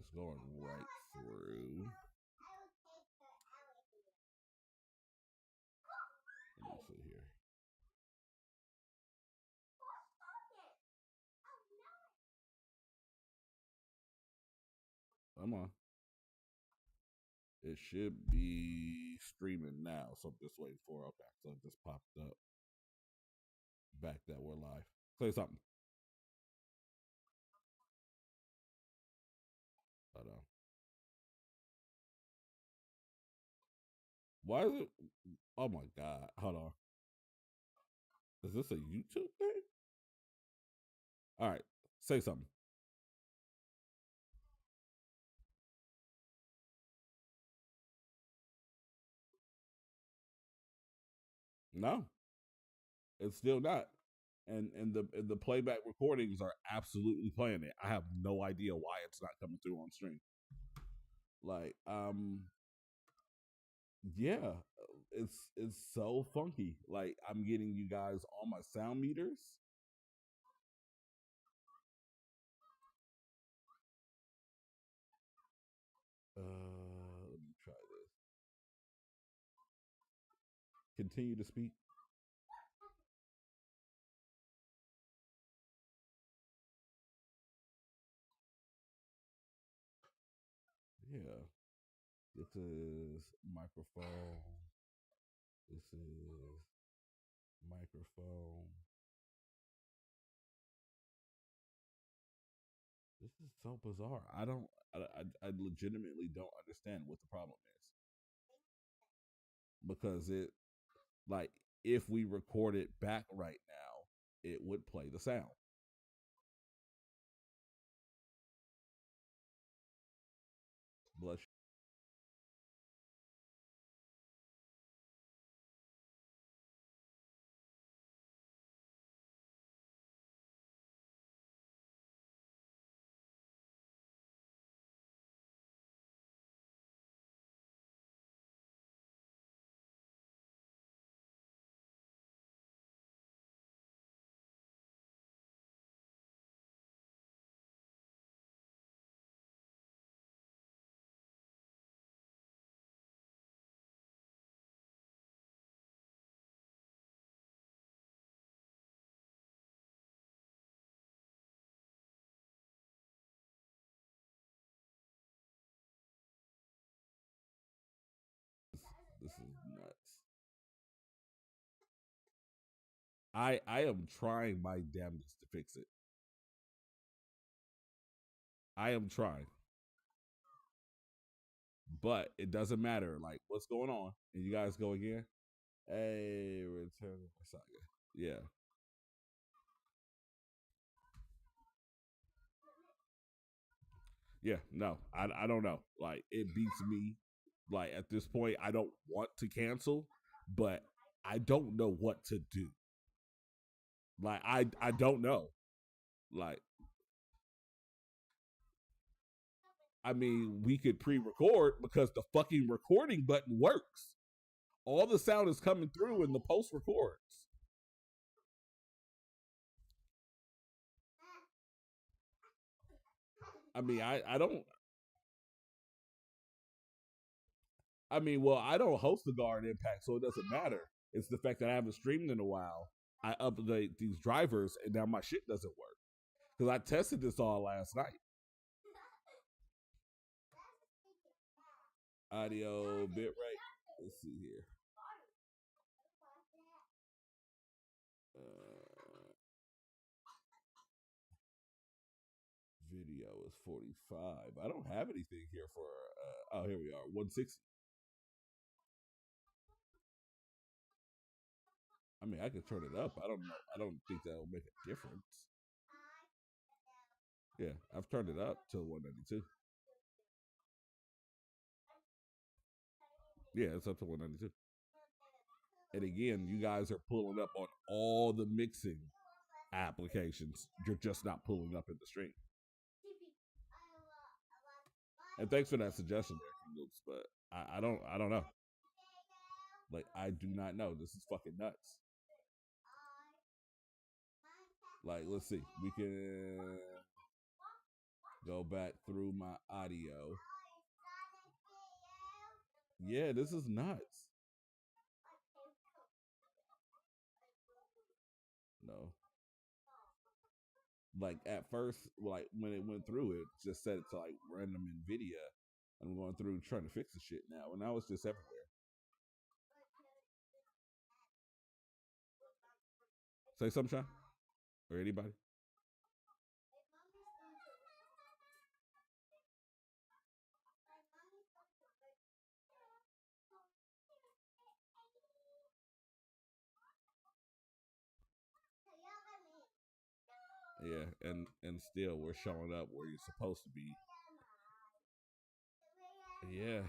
it's going right through. Let me see here. Come on. It should be streaming now. So I'm just waiting for. Okay, so it just popped up. Back that we're live. Say something. Hold on. Why is it? Oh my God. Hold on. Is this a YouTube thing? All right. Say something. No, it's still not. And the playback recordings are absolutely playing it. I have no idea why it's not coming through on stream. Like, yeah, it's so funky. Like, I'm getting you guys on my sound meters. Let me try this. Continue to speak. Yeah. This is microphone. This is microphone. This is so bizarre. I legitimately don't understand what the problem is. Because it, like, if we record it back right now, it would play the sound. Bless you. This is nuts. I am trying my damnedest to fix it. I am trying. But it doesn't matter. Like, what's going on? And you guys go again? Hey, Return of Saga. Yeah. Yeah, no, I don't know. Like, it beats me. Like, at this point, I don't want to cancel, but I don't know what to do. Like, I don't know. Like, I mean, we could pre-record because the fucking recording button works. All the sound is coming through in the post records. I mean, I don't. I mean, well, I don't host the Guard Impact, so it doesn't matter. It's the fact that I haven't streamed in a while. I update these drivers, and now my shit doesn't work because I tested this all last night. Audio bitrate. Let's see here. Video is 45. I don't have anything here for. Oh, here we are. 160. I mean, I could turn it up. I don't know. I don't think that'll make a difference. Yeah, I've turned it up to 192. Yeah, it's up to 192. And again, you guys are pulling up on all the mixing applications. You're just not pulling up in the stream. And thanks for that suggestion there, Loops, but I don't know. Like, I do not know. This is fucking nuts. Like, let's see. We can. Go back through my audio. Yeah, this is nuts. No. Like at first, like when it went through, it just set it to like random NVIDIA. I'm going through trying to fix the shit now, and now it's just everywhere. Say something, Sean, or anybody. Yeah, and still we're showing up where you're supposed to be. Yeah,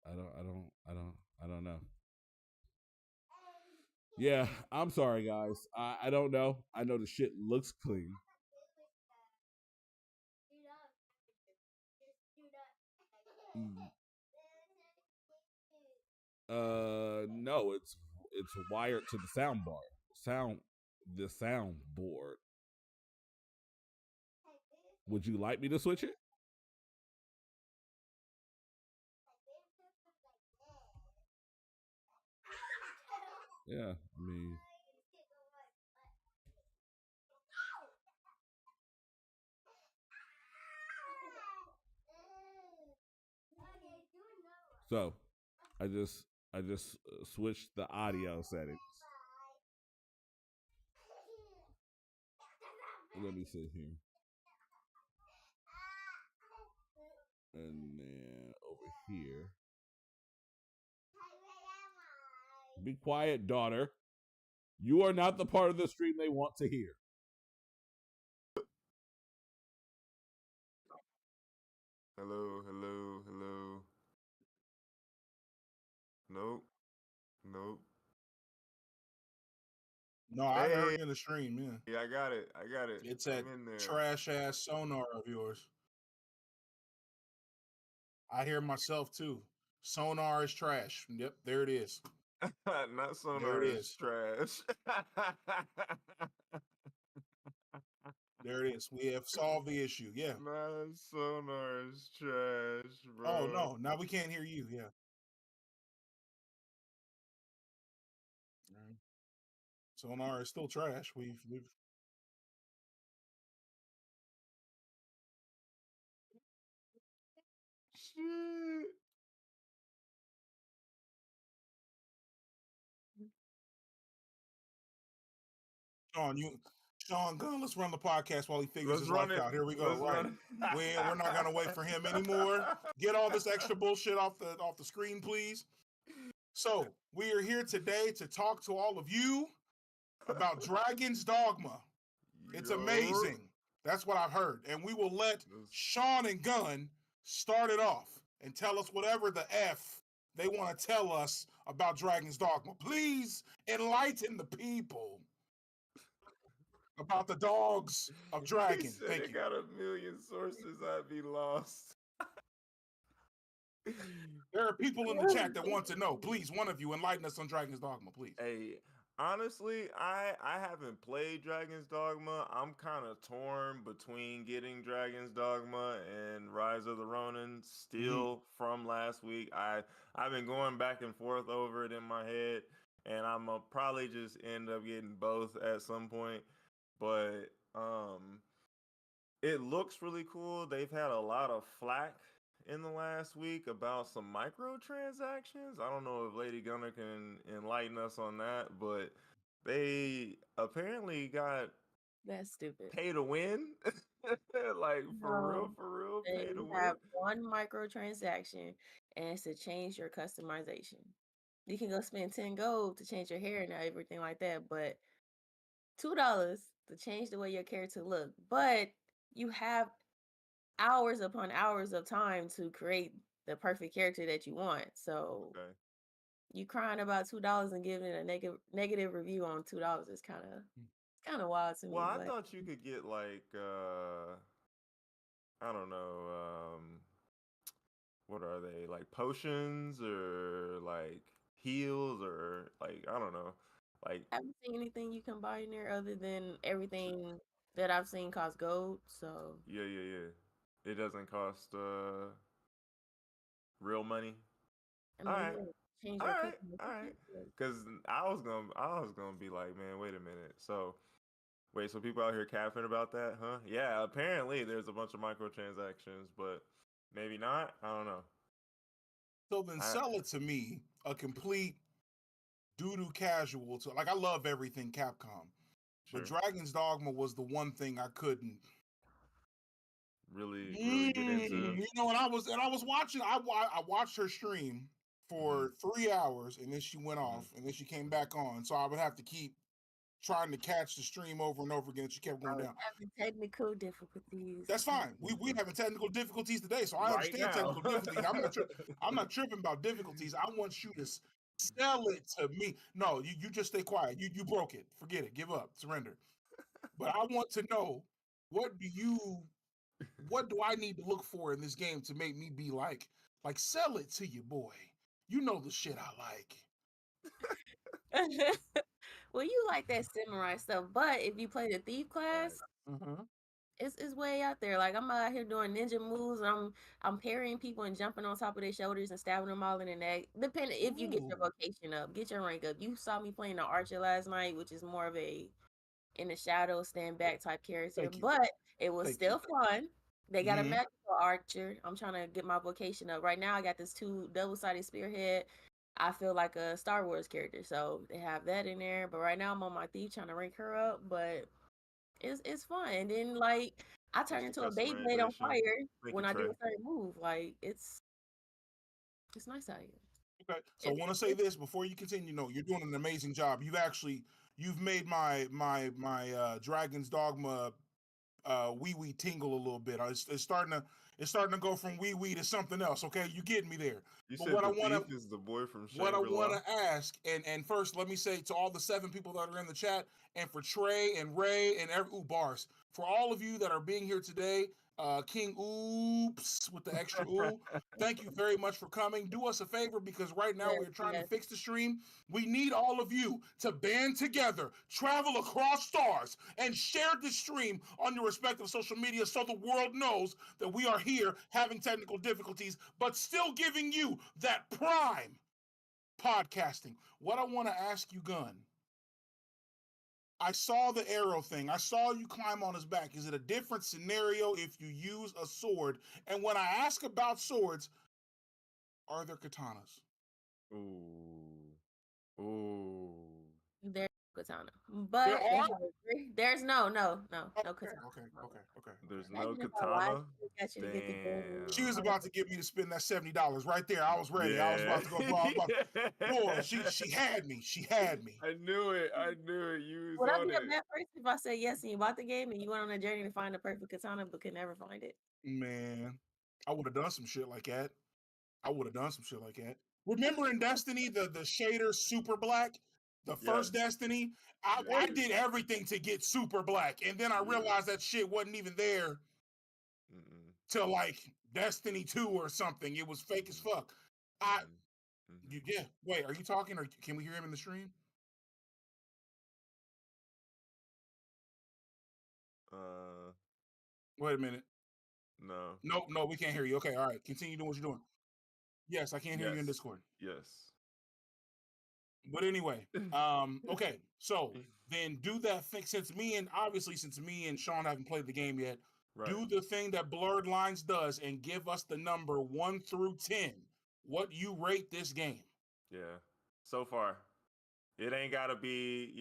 I don't know. Yeah, I'm sorry, guys. I don't know. I know the shit looks clean. No, it's wired to the sound bar, the sound board. Would you like me to switch it? Yeah, I mean, so I just switched the audio settings. Let me see here. And then over here. Be quiet, daughter. You are not the part of the stream they want to hear. Hello, hello, hello. Nope. Nope. No, I heard you in the stream, yeah. Yeah, I got it. It's I'm that in there. trash ass sonar of yours. I hear myself too. Sonar is trash. Yep, there it is. Not sonar There it is is. trash. There it is. We have solved the issue. Yeah. Not sonar is trash, bro. Oh no, now we can't hear you. Yeah. Sonar is still trash. We've Shit. Sean Gunn, let's run the podcast while he figures Let's his run life it. out. Here we go. Let's Right. run it. We're not gonna wait for him anymore. Get all this extra bullshit off the screen, please. So we are here today to talk to all of you about Dragon's Dogma. It's amazing. That's what I've heard. And we will let Sean and Gunn start it off and tell us whatever the F they want to tell us about Dragon's Dogma. Please enlighten the people about the dogs of Dragon. He said Thank it you. got a million sources. I'd be lost. There are people in the chat that want to know. Please, one of you, enlighten us on Dragon's Dogma, please. Hey, honestly, I haven't played Dragon's Dogma. I'm kind of torn between getting Dragon's Dogma and Rise of the Ronin still from last week. I've been going back and forth over it in my head, and I'm probably just end up getting both at some point. But it looks really cool. They've had a lot of flack in the last week about some microtransactions. I don't know if Lady Gunner can enlighten us on that, but they apparently got That's stupid. pay to win. Like for real, pay to You win. have one microtransaction and it's to change your customization. You can go spend 10 gold to change your hair and everything like that, but $2 to change the way your character look. But you have hours upon hours of time to create the perfect character that you want. So Okay. you crying about $2 and giving it a negative review on $2 is kind of wild to me. Well, I but thought you could get like I don't know, what are they, like potions or like heals or like I don't know. Like I haven't seen anything you can buy in there other than everything that I've seen cost gold. So yeah. It doesn't cost real money. I All mean, right. yeah, change All your right. customers. All right. Cuz I was going to be like, "Man, wait a minute." So, wait, so people out here capping about that, huh? Yeah, apparently there's a bunch of microtransactions, but maybe not. I don't know. So then I sell it to me a complete doo-doo casual to like I love everything Capcom. But sure. Dragon's Dogma was the one thing I couldn't. Really get into. You know, and I was watching. I watched her stream Mhm. for 3 hours, and then she went Mhm. off, and then she came back on. So I would have to keep trying to catch the stream over and over again. She kept I going was down. having technical difficulties. That's fine. We having technical difficulties today, so I Right understand now. technical difficulties. I'm not tripping about difficulties. I want you to sell it to me. No, you just stay quiet. You broke it. Forget it. Give up. Surrender. But I want to know what do I need to look for in this game to make me be like sell it to you, boy. You know the shit I like. Well, you like that samurai stuff, but if you play the thief class, Right. Mm-hmm. it's way out there. Like I'm out here doing ninja moves, and I'm parrying people and jumping on top of their shoulders and stabbing them all in the neck. Depending if you get your Ooh. vocation up, get your rank up. You saw me playing the archer last night, which is more of a in the shadow stand back type character, Thank you. but it was Thank you. still fun. They got a Mm-hmm. magical archer. I'm trying to get my vocation up. Right now I got this two double-sided spearhead. I feel like a Star Wars character, so they have that in there. But right now I'm on my thief trying to rank her up, but it's fun. And then like I turn Just the into a Beyblade on customization. fire Thank you, when I do Trey. a certain move. Like it's nice out here. Okay. So I want to say It's this before you continue. No, you're doing an amazing job. You've made my Dragon's Dogma wee wee tingle a little bit. It's starting to go from wee wee to something else. Okay, you getting me there. You But said the thief is the boy from what I want Shangri-La? to ask, and first let me say to all the 7 people that are in the chat, and for Trey and Ray and bars, for all of you that are being here today, King Oops with the extra ooh, thank you very much for coming. Do us a favor because right now yes, we're trying to yes. fix the stream. We need all of you to band together, travel across stars, and share the stream on your respective social media so the world knows that we are here having technical difficulties, but still giving you that prime podcasting. What I want to ask you, Gun, I saw the arrow thing. I saw you climb on his back. Is it a different scenario if you use a sword? And when I ask about swords, are there katanas? Ooh. Ooh. There's no katana. There But they are. have there's no Okay, katana. okay, No. okay, okay, okay. There's no Imagine if I lied katana? to you, got you to get the She game. was Damn. about to get me to spend that $70 right there. I was ready. I was Yeah. about to go. Bro, I was about boy, she had me. She had me. I knew it. I knew it. You Would was I on be a it. bad person if I said yes and you bought the game and you went on a journey to find the perfect katana but could never find it? Man, I would have done some shit like that. I would have done some shit like that. Remember in Destiny, the shader super black? The Yes. first Destiny? I Yes. did everything to get super black. And then I realized that shit wasn't even there Mm-mm. till like Destiny 2 or something. It was fake as fuck. I Mm-hmm. yeah. Wait, are you talking or can we hear him in the stream? Uh, Wait a minute. no. No, we can't hear you. Okay, all right. Continue doing what you're doing. Yes, I can't hear you in Yes. Discord. Yes. But anyway, okay. So then do that thing since me and Sean haven't played the game yet. Right. Do the thing that Blerd Lines does and give us the number 1 through 10. What you rate this game? Yeah. So far, it ain't gotta be,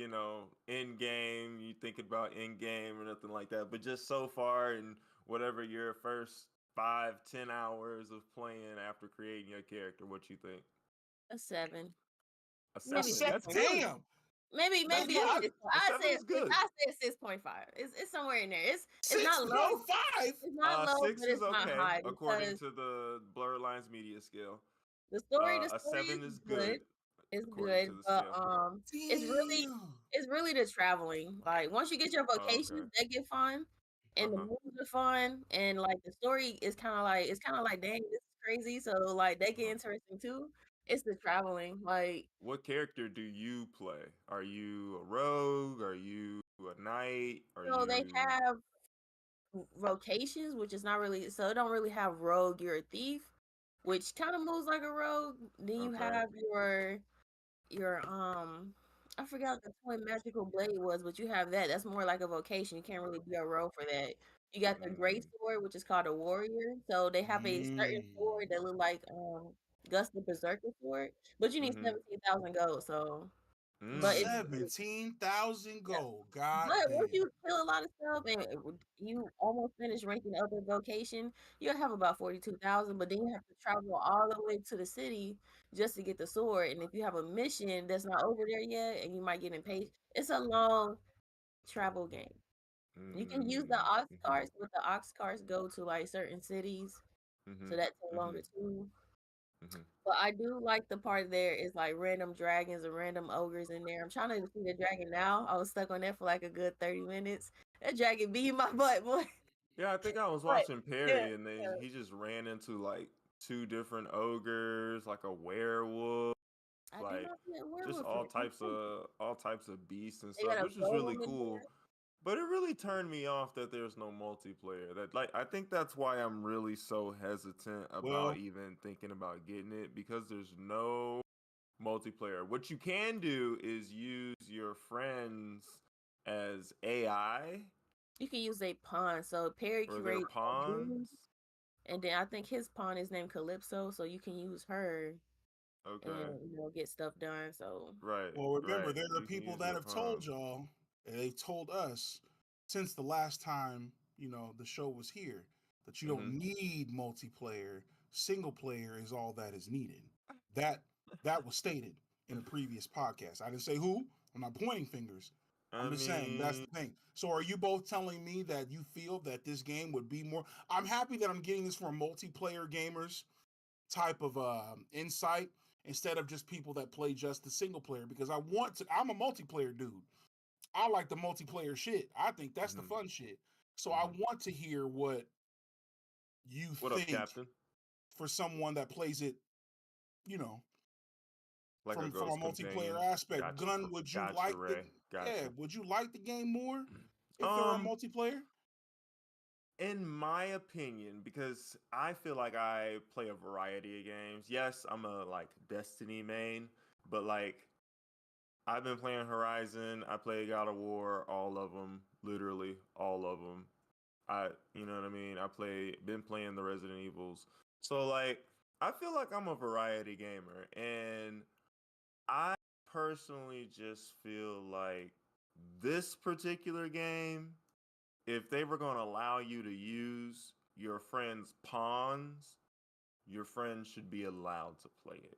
in game. You thinking about in game or nothing like that. But just so far, and whatever your first 5-10 hours of playing after creating your character, what you think? A 7. A A Maybe seven? set. That's 6.5. good. Damn. Maybe That's maybe good. a 6. A I'd seven say a is 6. good. I'd say a 6.5. It's somewhere in there. It's not low. 6.5. It's not low, Six but is it's not okay high according because to the Blur Lines media scale. the A story seven is is good. good It's according good, to the but scale. it's really Damn. it's really the traveling. Like once you get your Oh, okay. vocations, they get fun, and the Uh-huh. moves are fun, and like the story is kind of like dang, this is crazy. So like they get Uh-huh. interesting too. It's the traveling. Like What character do you play? Are you a rogue? Are you a knight? Are they you have vocations, which is not really, so it don't really have rogue. You're a thief, which kind of moves like a rogue. Then you Okay. have your I forgot what the twin magical blade was, but you have that. That's more like a vocation. You can't really be a rogue for that. You got the great sword, which is called a warrior. So they have a certain sword that look like Gus the Berserker sword, but you need Mm-hmm. 17,000 gold. So, but it's Mm. 17,000 yeah. gold. God But once damn. you kill a lot of stuff and you almost finish ranking up the vocation, you'll have about 42,000. But then you have to travel all the way to the city just to get the sword. And if you have a mission that's not over there yet, and you might get impatient, it's a long travel game. You can use the ox Mm-hmm. carts, but the ox carts go to like certain cities, Mm-hmm. so that takes Mm-hmm. longer too. Mm-hmm. But I do like the part there is like random dragons and random ogres in there. I'm trying to see the dragon now. I was stuck on that for like a good 30 minutes. That dragon beat my butt, boy. Yeah, I think I was But watching yeah, Perry, and he just ran into like two different ogres, like a werewolf, I did like not see a just werewolf in it. all types of beasts and They stuff, got a which was really golem in cool. there. But it really turned me off that there's no multiplayer. That like I think that's why I'm really so hesitant about Well, even thinking about getting it, because there's no multiplayer. What you can do is use your friends as AI You can use a pawn. So Perry or their creates pawns. and then I think his pawn is named Calypso, so you can use her Okay. and get stuff done. So Right, well, remember, right. there are You can people use that their have told pawns. y'all, and they've told us since the last time, the show was here, that you don't Mm-hmm. need multiplayer. Single player is all that is needed. That that was stated in a previous podcast. I didn't say who. I'm not pointing fingers. I'm I just saying that's mean, the thing. So are you both telling me that you feel that this game would be more? I'm happy that I'm getting this from multiplayer gamers type of insight instead of just people that play just the single player, because I'm a multiplayer dude. I like the multiplayer shit. I think that's the mm-hmm, fun shit. So I mm-hmm. want to hear what you What up, think Captain? for someone that plays it, you know, Like a from a ghost multiplayer companion. aspect. Gotcha, Gun, would you gotcha, like the Ray. yeah, Gotcha. would you like the game more if there were a Um, multiplayer? in my opinion, because I feel like I play a variety of games. Yes, I'm a like Destiny main, but like I've been playing Horizon. I play God of War, all of them, literally all of them. You know what I mean. Been playing the Resident Evils. So like, I feel like I'm a variety gamer, and I personally just feel like this particular game, if they were going to allow you to use your friend's pawns, your friend should be allowed to play it.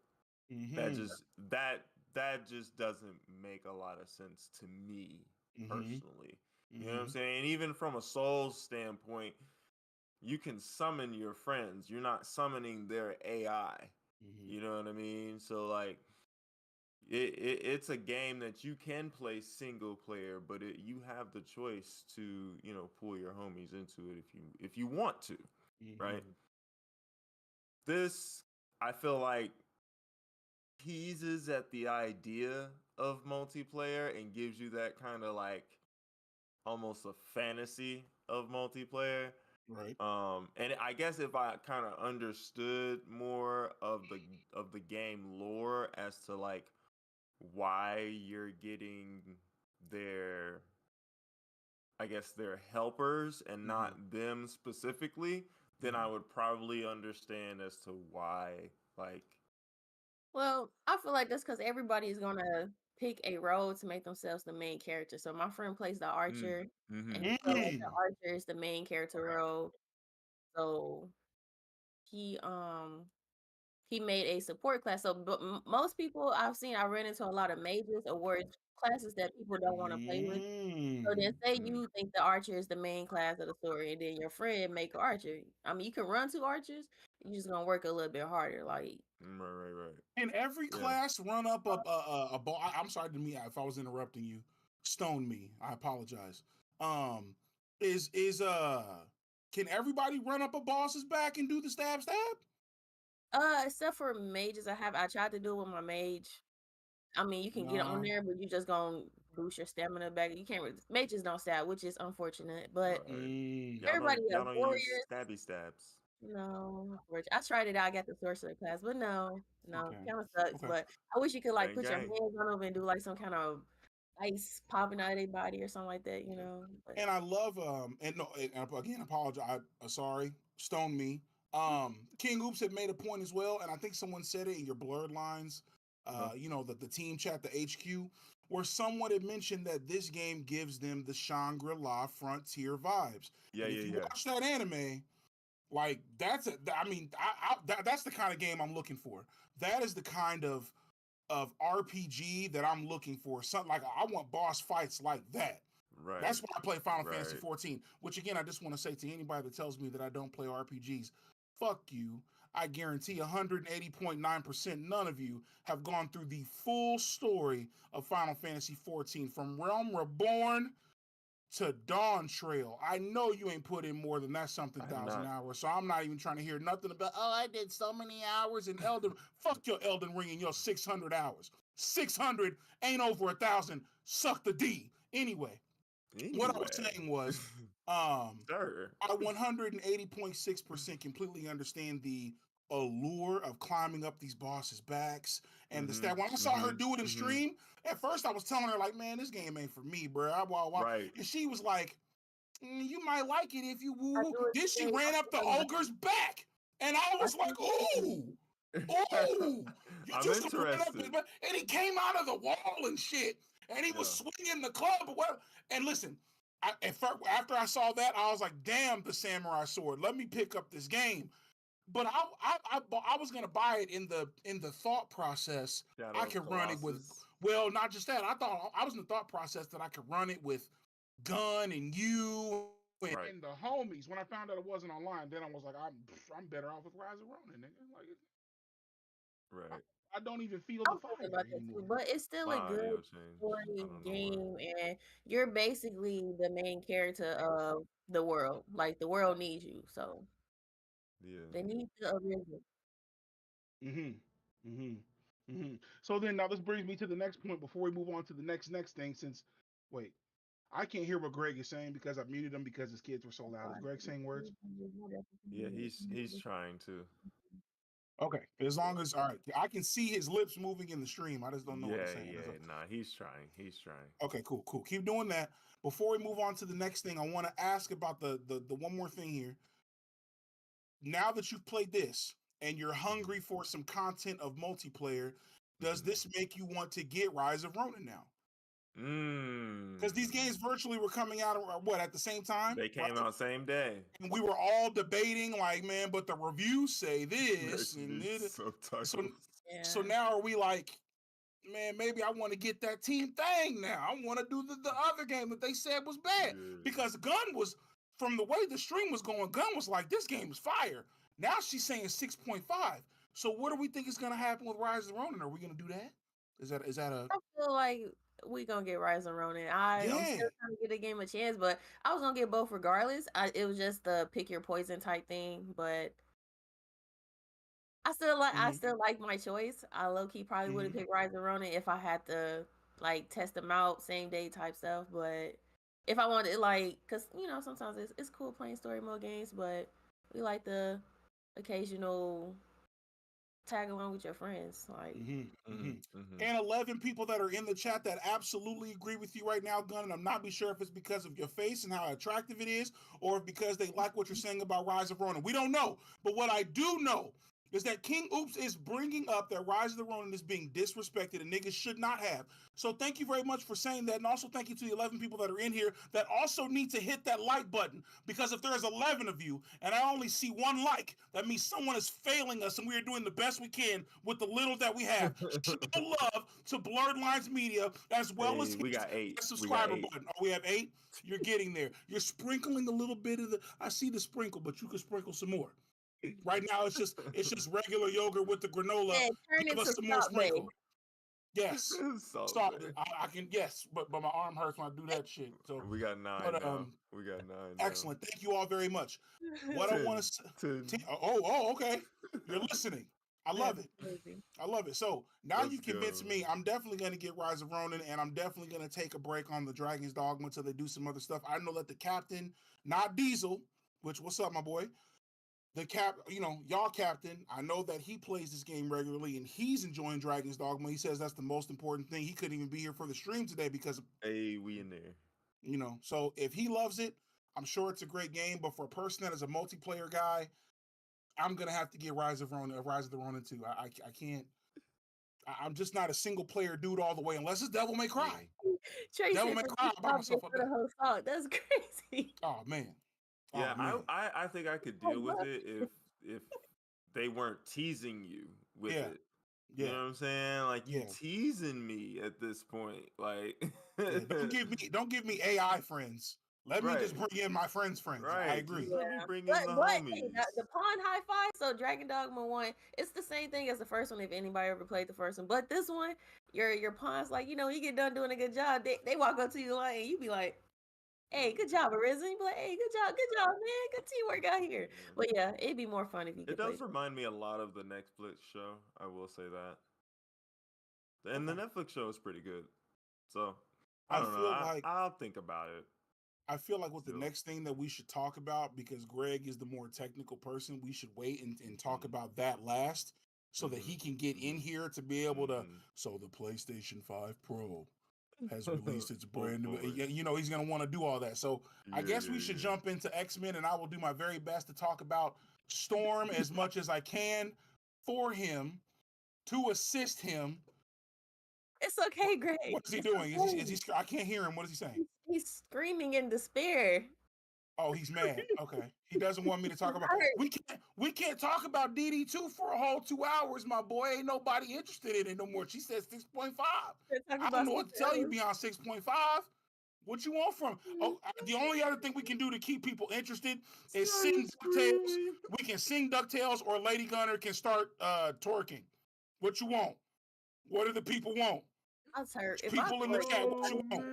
That Mm-hmm. just that that just doesn't make a lot of sense to me Mm-hmm. personally. You know what I'm Mm-hmm. saying? And even from a Souls standpoint, you can summon your friends. You're not summoning their AI. Mm-hmm. You know what I mean? So like it's a game that you can play single player, but you have the choice to, pull your homies into it if you want to, right? Mm-hmm. This I feel like teases at the idea of multiplayer and gives you that kind of like almost a fantasy of multiplayer. Right. And I guess if I kind of understood more of the game lore as to like why you're getting their, I guess, their helpers and Mm-hmm. not them specifically, then I Mm-hmm. would probably understand as to why, like, well, I feel like that's because everybody is gonna pick a role to make themselves the main character. So my friend plays the mm, archer, and mm-hmm, he felt like the Mm. archer is the main character role. So he he made a support class. So, but most people I've seen, I ran into a lot of mages or words classes that people don't want to play with. So Mm. then, say mm, you think the archer is the main class of the story, and then your friend make archer. I mean, you can run two archers. You're just gonna work a little bit harder. Like, right, Can every yeah. class run up a ball? I'm sorry to me if I was interrupting you. Stone me. I apologize. Um, is can everybody run up a boss's back and do the stab stab? except for mages, I tried to do it with my mage. I mean, you can get on Nah. there, but you just gonna boost your stamina back. You can't really, mages don't stab, which is unfortunate. But Mm. everybody Y'all else, don't use warriors, stabby stabs. no, unfortunately. I tried it out. I got the sorcerer class, but no, Okay. kind of sucks. Okay. But I wish you could like Gang, put your gang. hands on them and do like some kind of ice popping out of their body or something like that, you know. But And I love and no, and again, apologize. Sorry, stone me. King Oops had made a point as well, and I think someone said it in your Blerd Lines. You know, the team chat, the HQ, where someone had mentioned that this game gives them the Shangri-La Frontier vibes. Yeah, And if yeah, you yeah. watch that anime, like that's that's the kind of game I'm looking for. That is the kind of RPG that I'm looking for. Something like I want boss fights like that. Right. That's why I play Final Fantasy Right. 14, which again, I just want to say to anybody that tells me that I don't play RPGs, fuck you. I guarantee 180.9% none of you have gone through the full story of Final Fantasy 14 from Realm Reborn to Dawn Trail. I know you ain't put in more than that something I have thousand not. hours, so I'm not even trying to hear nothing about, oh, I did so many hours in Elden. Fuck your Elden Ring and your 600 hours. 600 ain't over 1,000. Suck the D. Anyway, what I was saying was, Sir. I 180.6% completely understand the allure of climbing up these bosses' backs and the stat. When I saw her do it in stream, at first I was telling her like, "Man, this game ain't for me, bro." Right. And she was like, "You might like it if you I woo." do it Then she today. ran up the ogre's back, and I I was like, do it today. "Ooh, ooh!" You I'm just ran up, interested. and he came out of the wall and shit, and he was swinging the club or whatever. And listen, after I saw that, I was like, "Damn, the samurai sword! Let me pick up this game." But I was gonna buy it in the thought process. Shadow I of could run it with, Colossus. well, not just that. I was in the thought process that I could run it with Gun and you Right. and the homies. When I found out it wasn't online, then I was like, I'm better off with Rise of Ronin, nigga. Like, Right. I don't even feel I'm the thinking fire about that anymore. too, but it's still My a good audio changed. I story don't know why. game, and you're basically the main character of the world. Like the world needs you, so Yeah. they need to arisen. Mm-hmm. Mm-hmm. Mm-hmm. So then now this brings me to the next point before we move on to the next thing. Since wait, I can't hear what Greg is saying because I've muted him because his kids were so loud. Is Greg saying words? Yeah, he's trying to. Okay. As long as all right, I can see his lips moving in the stream. I just don't know what he's Yeah, saying. yeah. Nah, he's trying. He's trying. Okay, cool. Keep doing that. Before we move on to the next thing, I want to ask about the one more thing here. Now that you've played this and you're hungry for some content of multiplayer, does this make you want to get Rise of Ronin now? Because these games virtually were coming out at the same time? They came out same day. And we were all debating, like, man, but the reviews say this and this. So now are we like, man, maybe I want to get that team thing now. I want to do the other game that they said was bad. Yeah. Because Gun was, from the way the stream was going, Gun was like, this game is fire. Now she's saying 6.5. So what do we think is going to happen with Rise of Ronin? Are we going to do that? Is that a... I feel like we gonna get Rise of Ronin. I'm still trying to get the game a chance, but I was gonna get both regardless. It was just the pick your poison type thing, but I still like my choice. I low key probably would have picked Rise of Ronin if I had to like test them out same day type stuff. But if I wanted like, cause you know sometimes it's cool playing story mode games, but we like the occasional tag along with your friends, like. And 11 people that are in the chat that absolutely agree with you right now, Gun. And I'm not sure if it's because of your face and how attractive it is, or if because they like what you're saying about Rise of Ronin. We don't know. But what I do know is that King Oops is bringing up that Rise of the Ronin is being disrespected and niggas should not have. So thank you very much for saying that. And also thank you to the 11 people that are in here that also need to hit that like button. Because if there's 11 of you and I only see one like, that means someone is failing us and we are doing the best we can with the little that we have. Show love to Blerd Lines Media as well as we got 8. Subscriber button. Oh, we have 8? You're getting there. You're sprinkling a little bit of I see the sprinkle, but you can sprinkle some more. Right now, it's just regular yogurt with the granola. Yeah, turn Give into us some more sprinkle. Bay. Yes, stop. I can. Yes, but my arm hurts when I do that shit. So we got 9 now. We got 9. Excellent. Thank you all very much. What I want to. Okay, you're listening. I love it. Crazy. I love it. So now Let's you convinced go. me. I'm definitely going to get Rise of Ronin, and I'm definitely going to take a break on the Dragon's Dogma until they do some other stuff. I know that the captain, not Diesel, which, what's up, my boy? Y'all captain, I know that he plays this game regularly, and he's enjoying Dragon's Dogma. He says that's the most important thing. He couldn't even be here for the stream today because, Hey, we in there. so if he loves it, I'm sure it's a great game. But for a person that is a multiplayer guy, I'm gonna have to get Rise of the Ronin 2. I can't. I'm just not a single player dude all the way unless it's Devil May Cry. Tracy Devil May Cry by myself for up the there. whole song. That's crazy. Oh man. Oh, Yeah, man. I think I could deal with it if they weren't teasing you with Yeah. it. You Yeah. know what I'm saying? Like you Yeah. teasing me at this point. Like Yeah, don't give me AI friends. Let me just Right. bring in my friends. Right. I agree. Let me bring in But, the but homies. hey, the pawn high five. So Dragon Dogma 1, it's the same thing as the first one. If anybody ever played the first one, but this one, your pawn's like, you get done doing a good job. They walk up to you like, and you be like, hey, good job, Arisen. You be like, hey, good job, man. Good teamwork out here. But yeah, it'd be more fun if you It could does play. remind me a lot of the Netflix show. I will say that. And the Netflix show is pretty good. So I don't know. I'll think about it. I feel like with the Still. next thing that we should talk about, because Greg is the more technical person, we should wait and talk about that last so that he can get in here to be able to. So the PlayStation 5 Pro has released its brand new. He's going to want to do all that. So I guess we should jump into Xmen, and I will do my very best to talk about Storm as much as I can for him to assist him. It's okay, Greg. What is he doing? Is he? I can't hear him. What is he saying? He's screaming in despair. Oh, he's mad. Okay, he doesn't want me to talk about. We can't talk about DD2 for a whole 2 hours, my boy. Ain't nobody interested in it no more. She said 6.5. I don't know what to tell you beyond 6.5. What you want from? Oh, the only other thing we can do to keep people interested is sing DuckTales. We can sing DuckTales, or Lady Gunner can start twerking. What you want? What do the people want? People in the chat, what you want?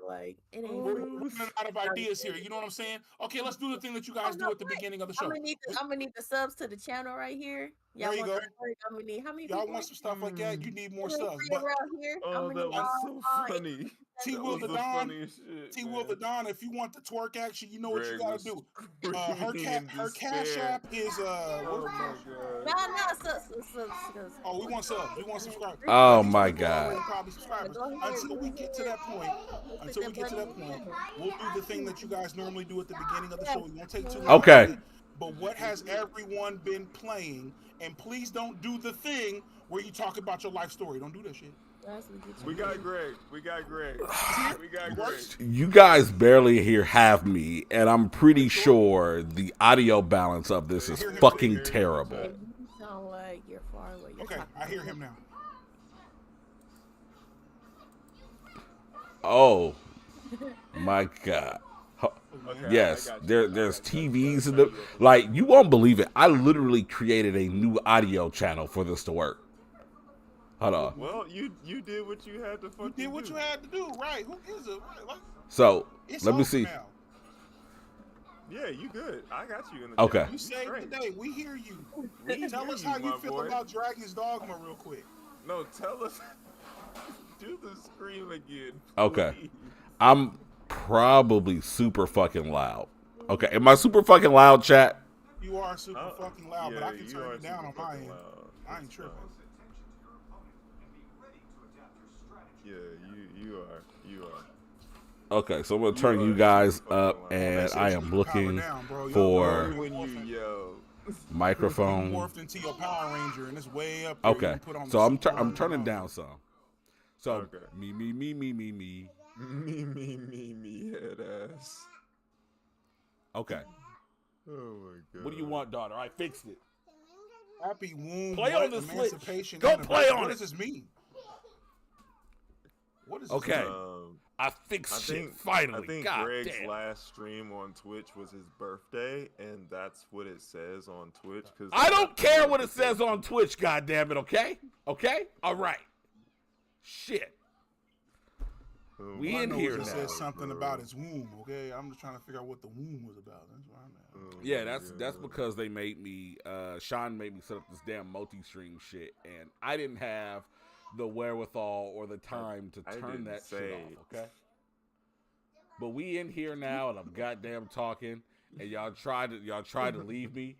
Like, it ain't. We're running out of ideas here. You know what I'm saying? Okay, let's do the thing that you guys do at the beginning of the show. I'm gonna need the subs to the channel right here. There you go. I'm gonna need how many? Y'all want some stuff like that? You need more stuff. But here, that was so funny. T Will the Don, if you want the twerk action, you know what you gotta do. Her cash app is Oh my god. Oh, we want subs. We want subscribers. Oh my god. Probably subscribers. Until we get to that point, we'll do the thing that you guys normally do at the beginning of the show. We won't take too long. Okay. But what has everyone been playing? And please don't do the thing where you talk about your life story. Don't do that shit. We got Greg. You guys barely here have me, and I'm pretty sure the audio balance of this is fucking terrible. You sound like you're far away. Okay, I hear him now. Oh my god. Okay, Yes, there's TVs in the, like, you won't believe it. I literally created a new audio channel for this to work. Hold on. Well, you did what you had to fucking do. You did what you had to do, right? Who is it? Right? So let me see. Now. Yeah, you good. I got you in the Okay. chat. You saved the day. We hear you. Tell us you, how you my feel boy. about Dragon's Dogma real quick. No, tell us. Do the scream again. Okay. Please. I'm probably super fucking loud. Okay, am I super fucking loud, chat? You are super fucking loud, but I can you turn are it down on super my fucking end. loud. I ain't tripping. Yeah, you are. Okay, so I'm gonna turn you guys up, and I am looking for When you yell. You microphone. morphed into your Power Ranger, and it's way up there. Okay, You put on the so I'm super turning down some. So Okay. me. Me, head ass. Okay. Oh my god. What do you want, daughter? I fixed it. Happy womb. Play what on the Switch. emancipation. Go play on What it. does this mean? What does this Okay. mean? I fixed I shit think finally. I think God Greg's damn. last stream on Twitch was his birthday, and that's what it says on Twitch. Cause I don't care what it says on Twitch, goddammit, okay? Okay? All right. Shit. We All I in know here is it now. said something about his womb. Okay, I'm just trying to figure out what the womb was about. That's where I'm at. Yeah, that's because they made me. Sean made me set up this damn multi-stream shit, and I didn't have the wherewithal or the time to turn that shit off. Okay. But we in here now, and I'm goddamn talking, and y'all tried to leave me.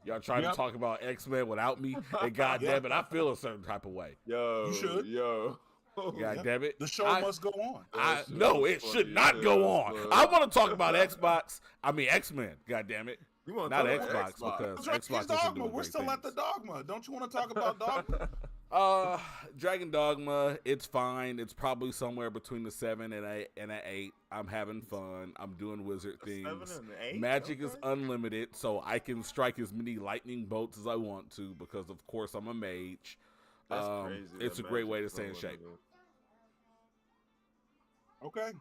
Y'all tried to talk about Xmen without me, and goddamn it, I feel a certain type of way. Yo, You should. yo. God damn it, The show must go on. No, it should not go on. I want to talk about X-Men. God damn it, You want not to talk about Xbox because Dragon's Xbox isn't Dogma. doing We're great still at the things. Dogma. Don't you want to talk about Dogma? Dragon Dogma, it's fine. It's probably somewhere between the 7 and an 8. I'm having fun. I'm doing wizard things. 7 and an 8? Magic is Okay. unlimited, so I can strike as many lightning bolts as I want to because, of course, I'm a mage. That's crazy. It's a that great way to Magic's stay in shape. unlimited. Okay.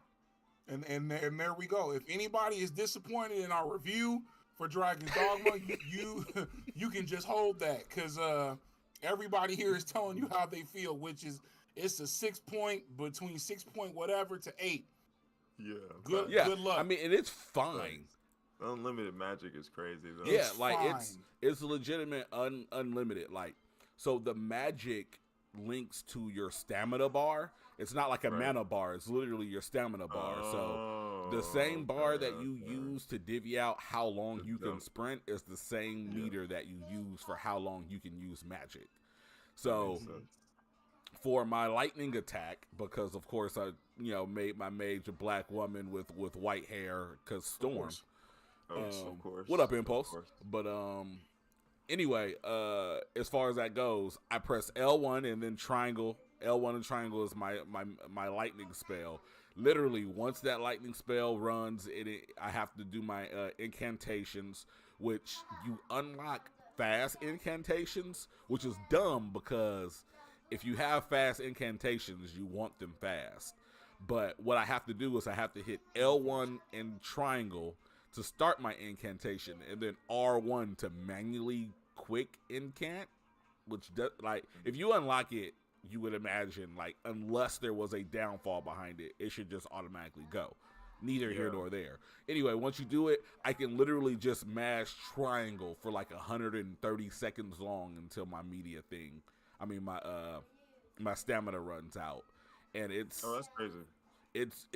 And there we go. If anybody is disappointed in our review for Dragon's Dogma, you can just hold that because everybody here is telling you how they feel, which is it's a 6 point between 6 point whatever to 8. Yeah. Good. Yeah, Good luck. I mean, and it's fine. Unlimited magic is crazy though. Yeah, It's like fine. it's legitimate unlimited. Like, so the magic links to your stamina bar. It's not like a Right. mana bar. It's literally your stamina bar. So the same bar that you use to divvy out how long you can jump. sprint is the same meter that you use for how long you can use magic. Makes So sense. for my lightning attack, because of course I made my mage a black woman with white hair, because Storm. Of course. What up, Of Impulse? course. But anyway, as far as that goes, I press L1 and then triangle. L1 and triangle is my lightning spell. Literally, once that lightning spell runs, I have to do my incantations, which you unlock fast incantations, which is dumb because if you have fast incantations, you want them fast. But what I have to do is I have to hit L1 and triangle to start my incantation, and then R1 to manually quick incant, which does, like, if you unlock it, you would imagine, like, unless there was a downfall behind it, it should just automatically go. Neither here nor there. Anyway, once you do it, I can literally just mash triangle for like 130 seconds long until my my stamina runs out, and it's that's crazy. It's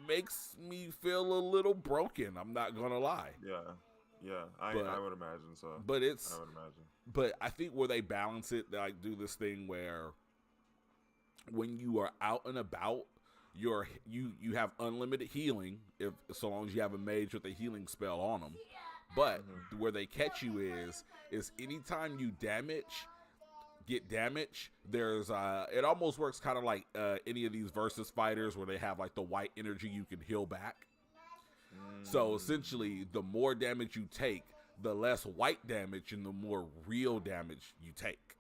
makes me feel a little broken. I'm not gonna lie. Yeah, I would imagine so. But I would imagine. But I think where they balance it, they like do this thing where when you are out and about, you have unlimited healing so long as you have a mage with a healing spell on them. But where they catch you is anytime you get damage, there's it almost works kind of like any of these versus fighters where they have like the white energy you can heal back. So essentially, the more damage you take, the less white damage and the more real damage you take.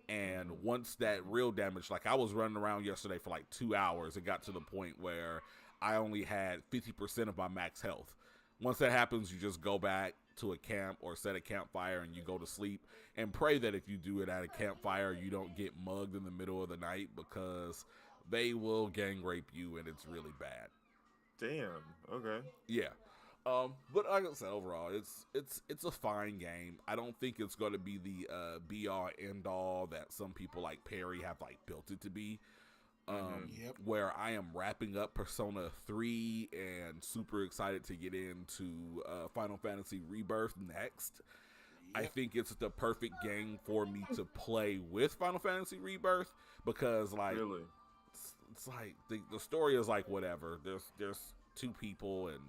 And once that real damage, like I was running around yesterday for like 2 hours, it got to the point where I only had 50% of my max health. Once that happens, you just go back to a camp or set a campfire and you go to sleep and pray that if you do it at a campfire, you don't get mugged in the middle of the night, because they will gang rape you and it's really bad. Damn. Okay. Yeah. But like I said, overall, it's a fine game. I don't think it's going to be the be all end all that some people like Perry have like built it to be. Where I am wrapping up Persona 3 and super excited to get into Final Fantasy Rebirth next. I think it's the perfect game for me to play with Final Fantasy Rebirth, because like Really? it's like the story is like whatever. There's two people and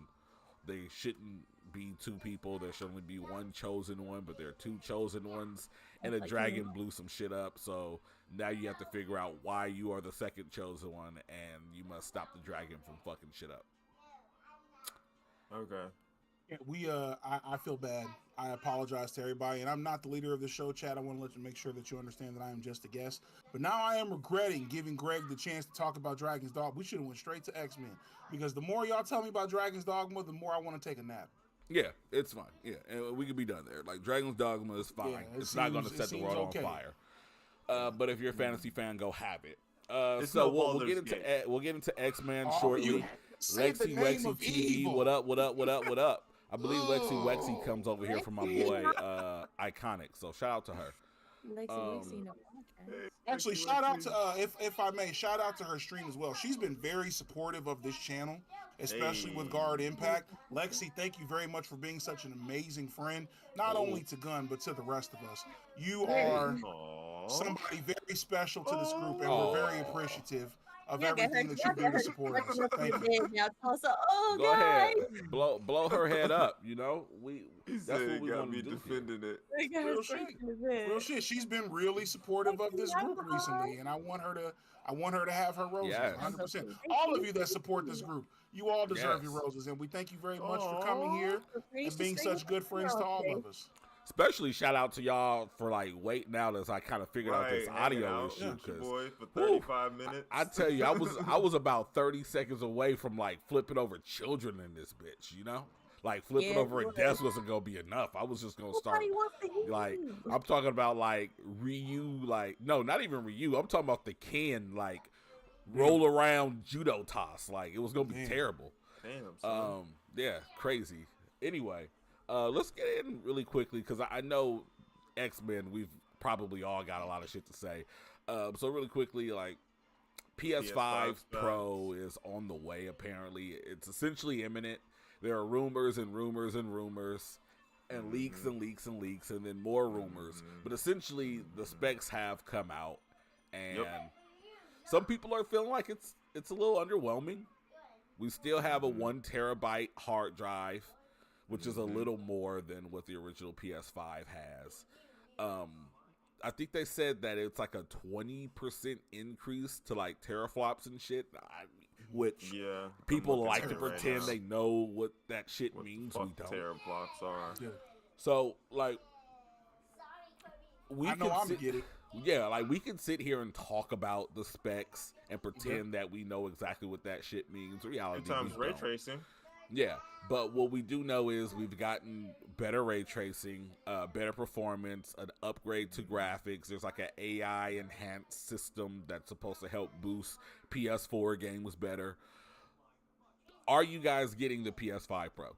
they shouldn't be two people. There should only be one chosen one, but there are two chosen ones, and a dragon blew some shit up. So now you have to figure out why you are the second chosen one, and you must stop the dragon from fucking shit up. Okay. Yeah, I feel bad. I apologize to everybody, and I'm not the leader of the show, Chad. I want to let you make sure that you understand that I am just a guest. But now I am regretting giving Greg the chance to talk about Dragon's Dogma. We should have went straight to X-Men, because the more y'all tell me about Dragon's Dogma, the more I want to take a nap. Yeah, it's fine. Yeah, and we could be done there. Like, Dragon's Dogma is fine. Yeah, it's not going to set the seems world okay. on fire. But if you're a fantasy fan, go have it. It's So no we'll Baldur's get into Gate. We'll get into X-Men Oh, shortly. you say the Lexi name Wexy of TV, evil. what up? What up? What up? What up? I believe Lexi Wexy Oh. comes over here from my Lexi. boy Iconic. So shout out to her. Lexi Wexy in the podcast. Actually, Lexi shout out Wexy. to if I may, shout out to her stream as well. She's been very supportive of this channel, especially with Guard Impact. Lexi, thank you very much for being such an amazing friend, not only to Gun but to the rest of us. You are Aw. somebody very special to this group, and we're very appreciative of Y'all got everything her- that y'all you do got to her support us. fucking up in Thank the you. bed now. So, oh, Go God. ahead, blow her head up. You know, He that's said what he we got want me to do. Here. defending it. They got her Real straight shit. in the bed. Real shit. She's been really supportive of this group recently, and I want her to have her roses. Yes. 100%. All of you that support this group, you all deserve your Yes. roses, and we thank you very much for coming here and being such good friends to all of us. Especially shout out to y'all for like waiting out as I kind of figured out this hanging audio out issue. with your Because boy for 35 minutes. I tell you, I was about 30 seconds away from like flipping over children in this bitch. You know, like flipping Yeah, over you a desk wasn't gonna be enough. I was just gonna start. Nobody wants to hear Like you. I'm talking about like Ryu, like no, not even Ryu. I'm talking about the Ken like roll around judo toss. Like it was gonna be Man. terrible. Damn, son. Yeah, crazy. Anyway, let's get in really quickly because I know X-Men. We've probably all got a lot of shit to say. So really quickly, like PS5 Pro is on the way. Apparently, it's essentially imminent. There are rumors and rumors and rumors, and leaks and leaks and leaks, and then more rumors. But essentially, the specs have come out, and some people are feeling like it's a little underwhelming. We still have a 1 terabyte hard drive, which is a little more than what the original PS5 has. I think they said that it's like a 20% increase to like teraflops and shit, which Yeah. people I'm looking like at to it right pretend now. they know what that shit What means. the We fuck don't. terablocks are. Yeah. So like, we I know can I'm sit, get it. yeah, like we can sit here and talk about the specs and pretend that we know exactly what that shit means. Reality, Two times we ray don't. tracing. Yeah, but what we do know is we've gotten better ray tracing, better performance, an upgrade to graphics. There's like an AI enhanced system that's supposed to help boost PS4 games better. Are you guys getting the PS5 Pro?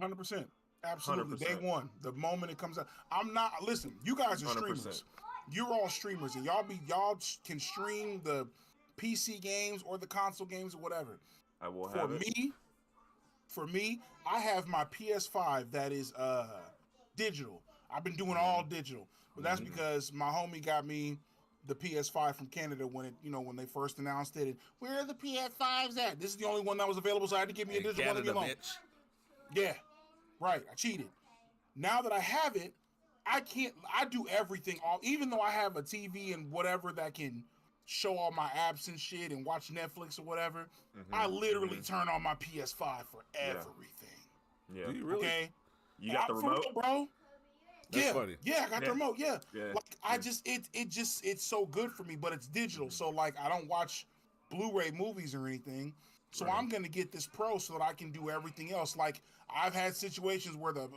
100%. Absolutely. 100%. Day one, the moment it comes out. I'm not, listen, you guys are 100%. streamers. You're all streamers, and y'all can stream the PC games or the console games or whatever. I will For have it. me, I have my PS5 that is digital. I've been doing all digital, but that's because my homie got me the PS5 from Canada when it, when they first announced it. And where are the PS5s at? This is the only one that was available, so I had to give me a digital one to be Canada, alone. bitch. Yeah, right. I cheated. Now that I have it, I do everything. Even though I have a TV and whatever that can show all my apps and shit and watch Netflix or whatever, I literally turn on my PS5 for everything. Yeah. Do you really? Okay? You got the For remote? real, bro. That's funny. Yeah, I got the remote. Yeah. Yeah. Like it's so good for me, but it's digital. So like I don't watch Blu-ray movies or anything. So I'm gonna get this Pro so that I can do everything else. Like I've had situations where the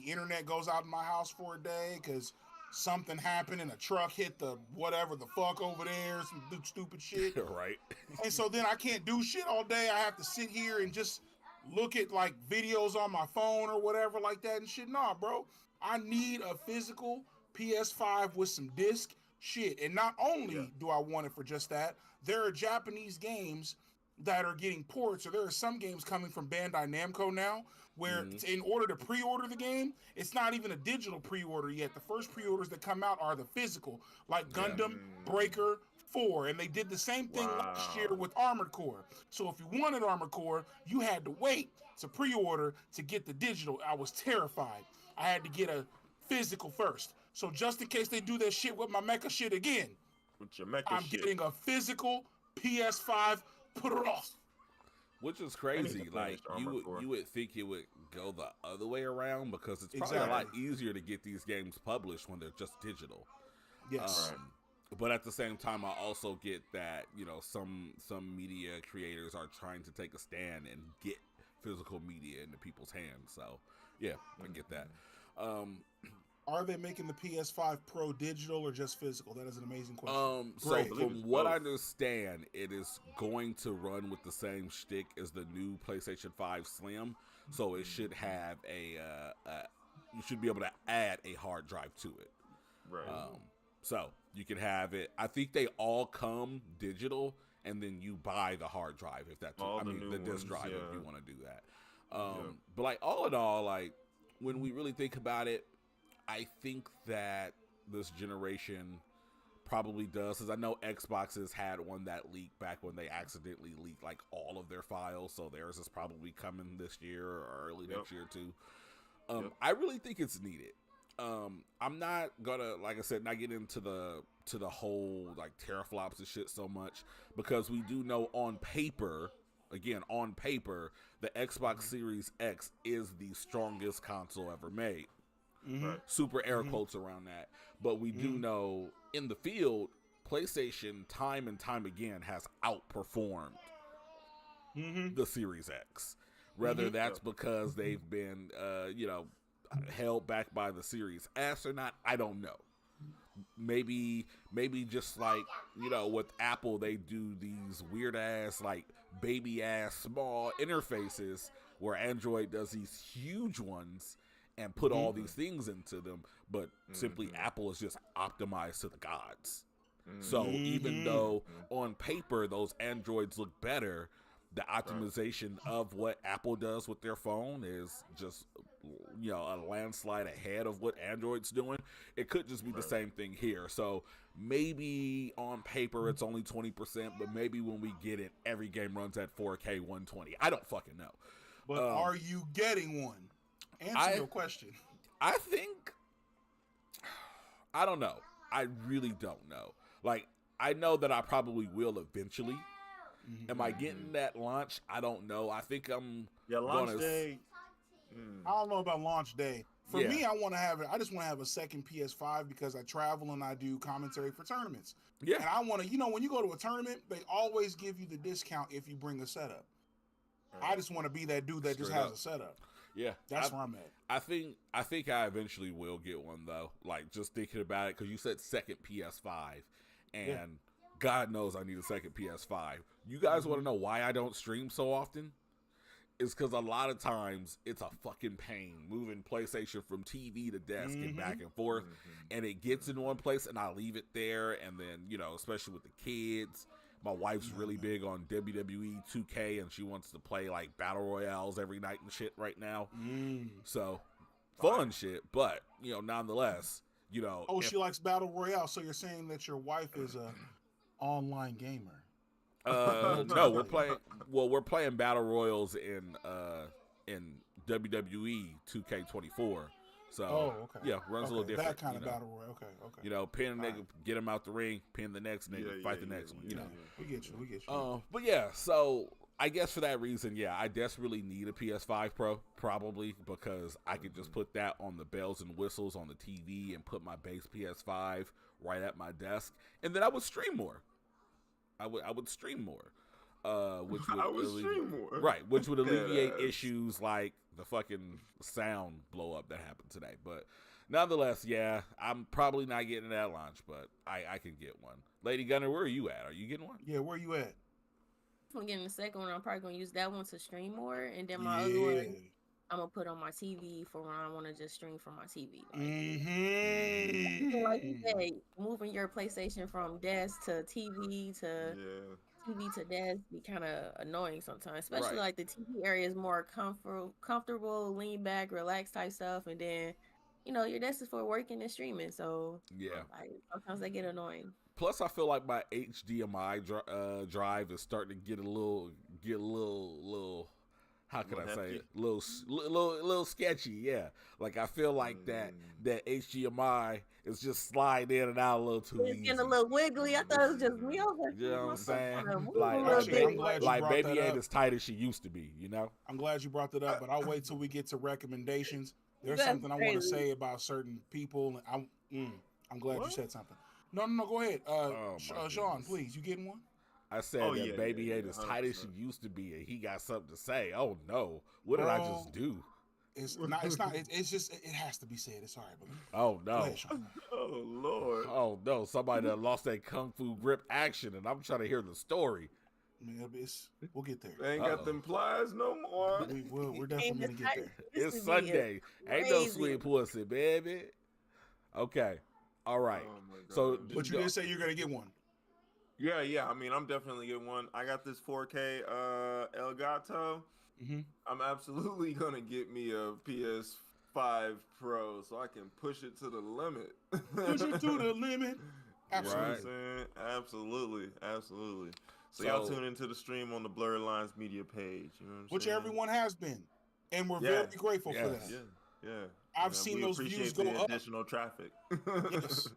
internet goes out in my house for a day because something happened and a truck hit the whatever the fuck over there, some stupid shit. Right. And so then I can't do shit all day. I have to sit here and just look at like videos on my phone or whatever like that and shit. Nah, bro. I need a physical PS5 with some disc shit. And not only do I want it for just that, there are Japanese games that are getting ports, or there are some games coming from Bandai Namco now where in order to pre-order the game, it's not even a digital pre-order yet. The first pre-orders that come out are the physical, like Gundam Breaker 4, and they did the same thing last year with Armored Core. So if you wanted Armored Core, you had to wait to pre-order to get the digital. I was terrified. I had to get a physical first. So just in case they do that shit with my mecha shit again, With your mecha I'm shit. getting a physical PS5 Pro. Which is crazy. to Like finish Armored Core. you would think it would go the other way around because it's probably a lot easier to get these games published when they're just digital. Yes. But at the same time, I also get that some media creators are trying to take a stand and get physical media into people's hands. So yeah, I get that. Are they making the PS5 Pro digital or just physical? That is an amazing question. So Great. from what I understand, it is going to run with the same shtick as the new PlayStation 5 Slim. So it should have you should be able to add a hard drive to it. Right. So you can have it. I think they all come digital, and then you buy the hard drive if that's. The disc drive if you want to do that. But like all in all, like when we really think about it, I think that this generation probably does, because I know Xboxes had one that leaked back when they accidentally leaked like all of their files, so theirs is probably coming this year or early next year too. I really think it's needed. I'm not gonna, like I said, not get into the whole like teraflops and shit so much, because we do know on paper, the Xbox Series X is the strongest console ever made. Super air quotes around that. But we do know in the field, PlayStation time and time again has outperformed the Series X. Whether that's because they've been, held back by the Series S or not, I don't know. Maybe just like, with Apple, they do these weird ass, like baby ass small interfaces where Android does these huge ones and put all these things into them, but simply Apple is just optimized to the gods. So even though on paper those Androids look better, the optimization of what Apple does with their phone is just, a landslide ahead of what Android's doing. It could just be the same thing here. So maybe on paper it's only 20%, but maybe when we get it, every game runs at 4K 120. I don't fucking know. But are you getting one? Answer your question. I don't know. I really don't know. Like, I know that I probably will eventually. Am I getting that launch? I don't know. I think I'm launch day. I don't know about launch day. For me, I just want to have a second PS5 because I travel and I do commentary for tournaments. Yeah. And I want to, when you go to a tournament, they always give you the discount if you bring a setup. I just want to be that dude that just has a setup. Yeah, that's where I'm at. I think I eventually will get one though. Like just thinking about it, because you said second PS5, and God knows I need a second PS5. You guys want to know why I don't stream so often? It's because a lot of times it's a fucking pain moving PlayStation from TV to desk and back and forth, and it gets in one place and I leave it there, and then especially with the kids. My wife's really big on WWE 2K, and she wants to play like battle royales every night and shit right now. So fun shit, but nonetheless, Oh, she likes battle royale. So you're saying that your wife is a online gamer? No, we're playing battle royals in WWE 2K24. So, runs a little different. That kind of battle royale. Okay. Pin a nigga, get him out the ring, pin the next nigga, fight the next one. We get you. But so I guess for that reason, I desperately need a PS5 Pro, probably because I could just put that on the bells and whistles on the TV and put my base PS5 right at my desk, and then I would stream more. I would stream more. Which would alleviate issues like the fucking sound blow up that happened today. But nonetheless, I'm probably not getting that launch, but I can get one. Lady Gunner, where are you at? Are you getting one? Yeah, where you at? I'm getting the second one. I'm probably gonna use that one to stream more, and then my other one I'm gonna put on my TV for when I want to just stream from my TV. Like you said, moving your PlayStation from desk to TV to TV to desk be kind of annoying sometimes, especially like the TV area is more comfortable, lean back, relax type stuff, and then your desk is for working and streaming. So like, sometimes they get annoying. Plus, I feel like my HDMI drive is starting to get a little. How can I say it? Little sketchy, yeah. Like I feel like that HDMI is just sliding in and out a little too easy. Getting a little wiggly. I thought it was just me. I was like, you know what I'm saying? I'm glad baby ain't as tight as she used to be. I'm glad you brought that up, but I'll wait till we get to recommendations. There's something I want to say about certain people. I'm glad you said something. No, go ahead. Sean, please, you getting one? I said that baby ain't as tight as she used to be, and he got something to say. Oh no, what did I just do? It's not. It's not. It's just. It has to be said. It's all right, but Oh go no. ahead, Sean. Oh Lord. Oh no, somebody that lost that kung fu grip action, and I'm trying to hear the story. Man, we'll get there. They ain't got them plies no more. We're definitely gonna get there. It's Sunday. Ain't no sweet pussy, baby. Okay. All right. Oh my God. So, But you did say you're gonna get one. Yeah. I mean, I'm definitely getting one. I got this 4K Elgato. Mm-hmm. I'm absolutely gonna get me a PS5 Pro so I can push it to the limit. Push it to the limit. Absolutely. You know what I'm saying? Absolutely. So y'all tune into the stream on the Blerd Lines media page. You know what I'm Which saying? everyone has been, and we're very grateful for that. Yeah. I've seen those views go the up. Additional traffic. Yes.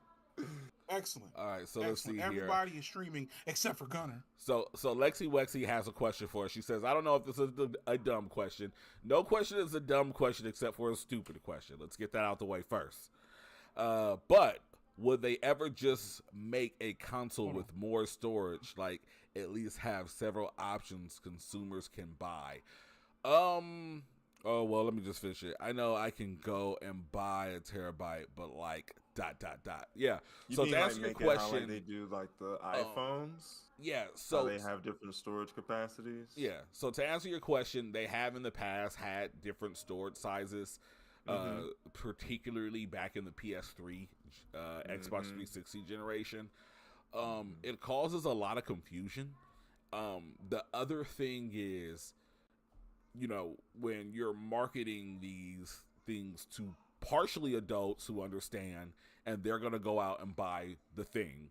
Excellent. all right. So let's see here. Everybody is streaming except for Gunner. So Lexi Wexy has a question for us. She says, I don't know if this is a dumb question. No question is a dumb question except for a stupid question. Let's get that out the way first. But would they ever just make a console with more storage, like at least have several options consumers can buy? Oh, well, let me just finish it. I know I can go and buy a terabyte, but like ... Yeah. You So mean to answer your make it how, question, like they do like the iPhones. yeah. How So they have different storage capacities. yeah. So to answer your question, they have in the past had different storage sizes, particularly back in the PS3, Xbox 360 generation. It causes a lot of confusion. The other thing is, you know, when you're marketing these things to partially adults who understand and they're going to go out and buy the thing,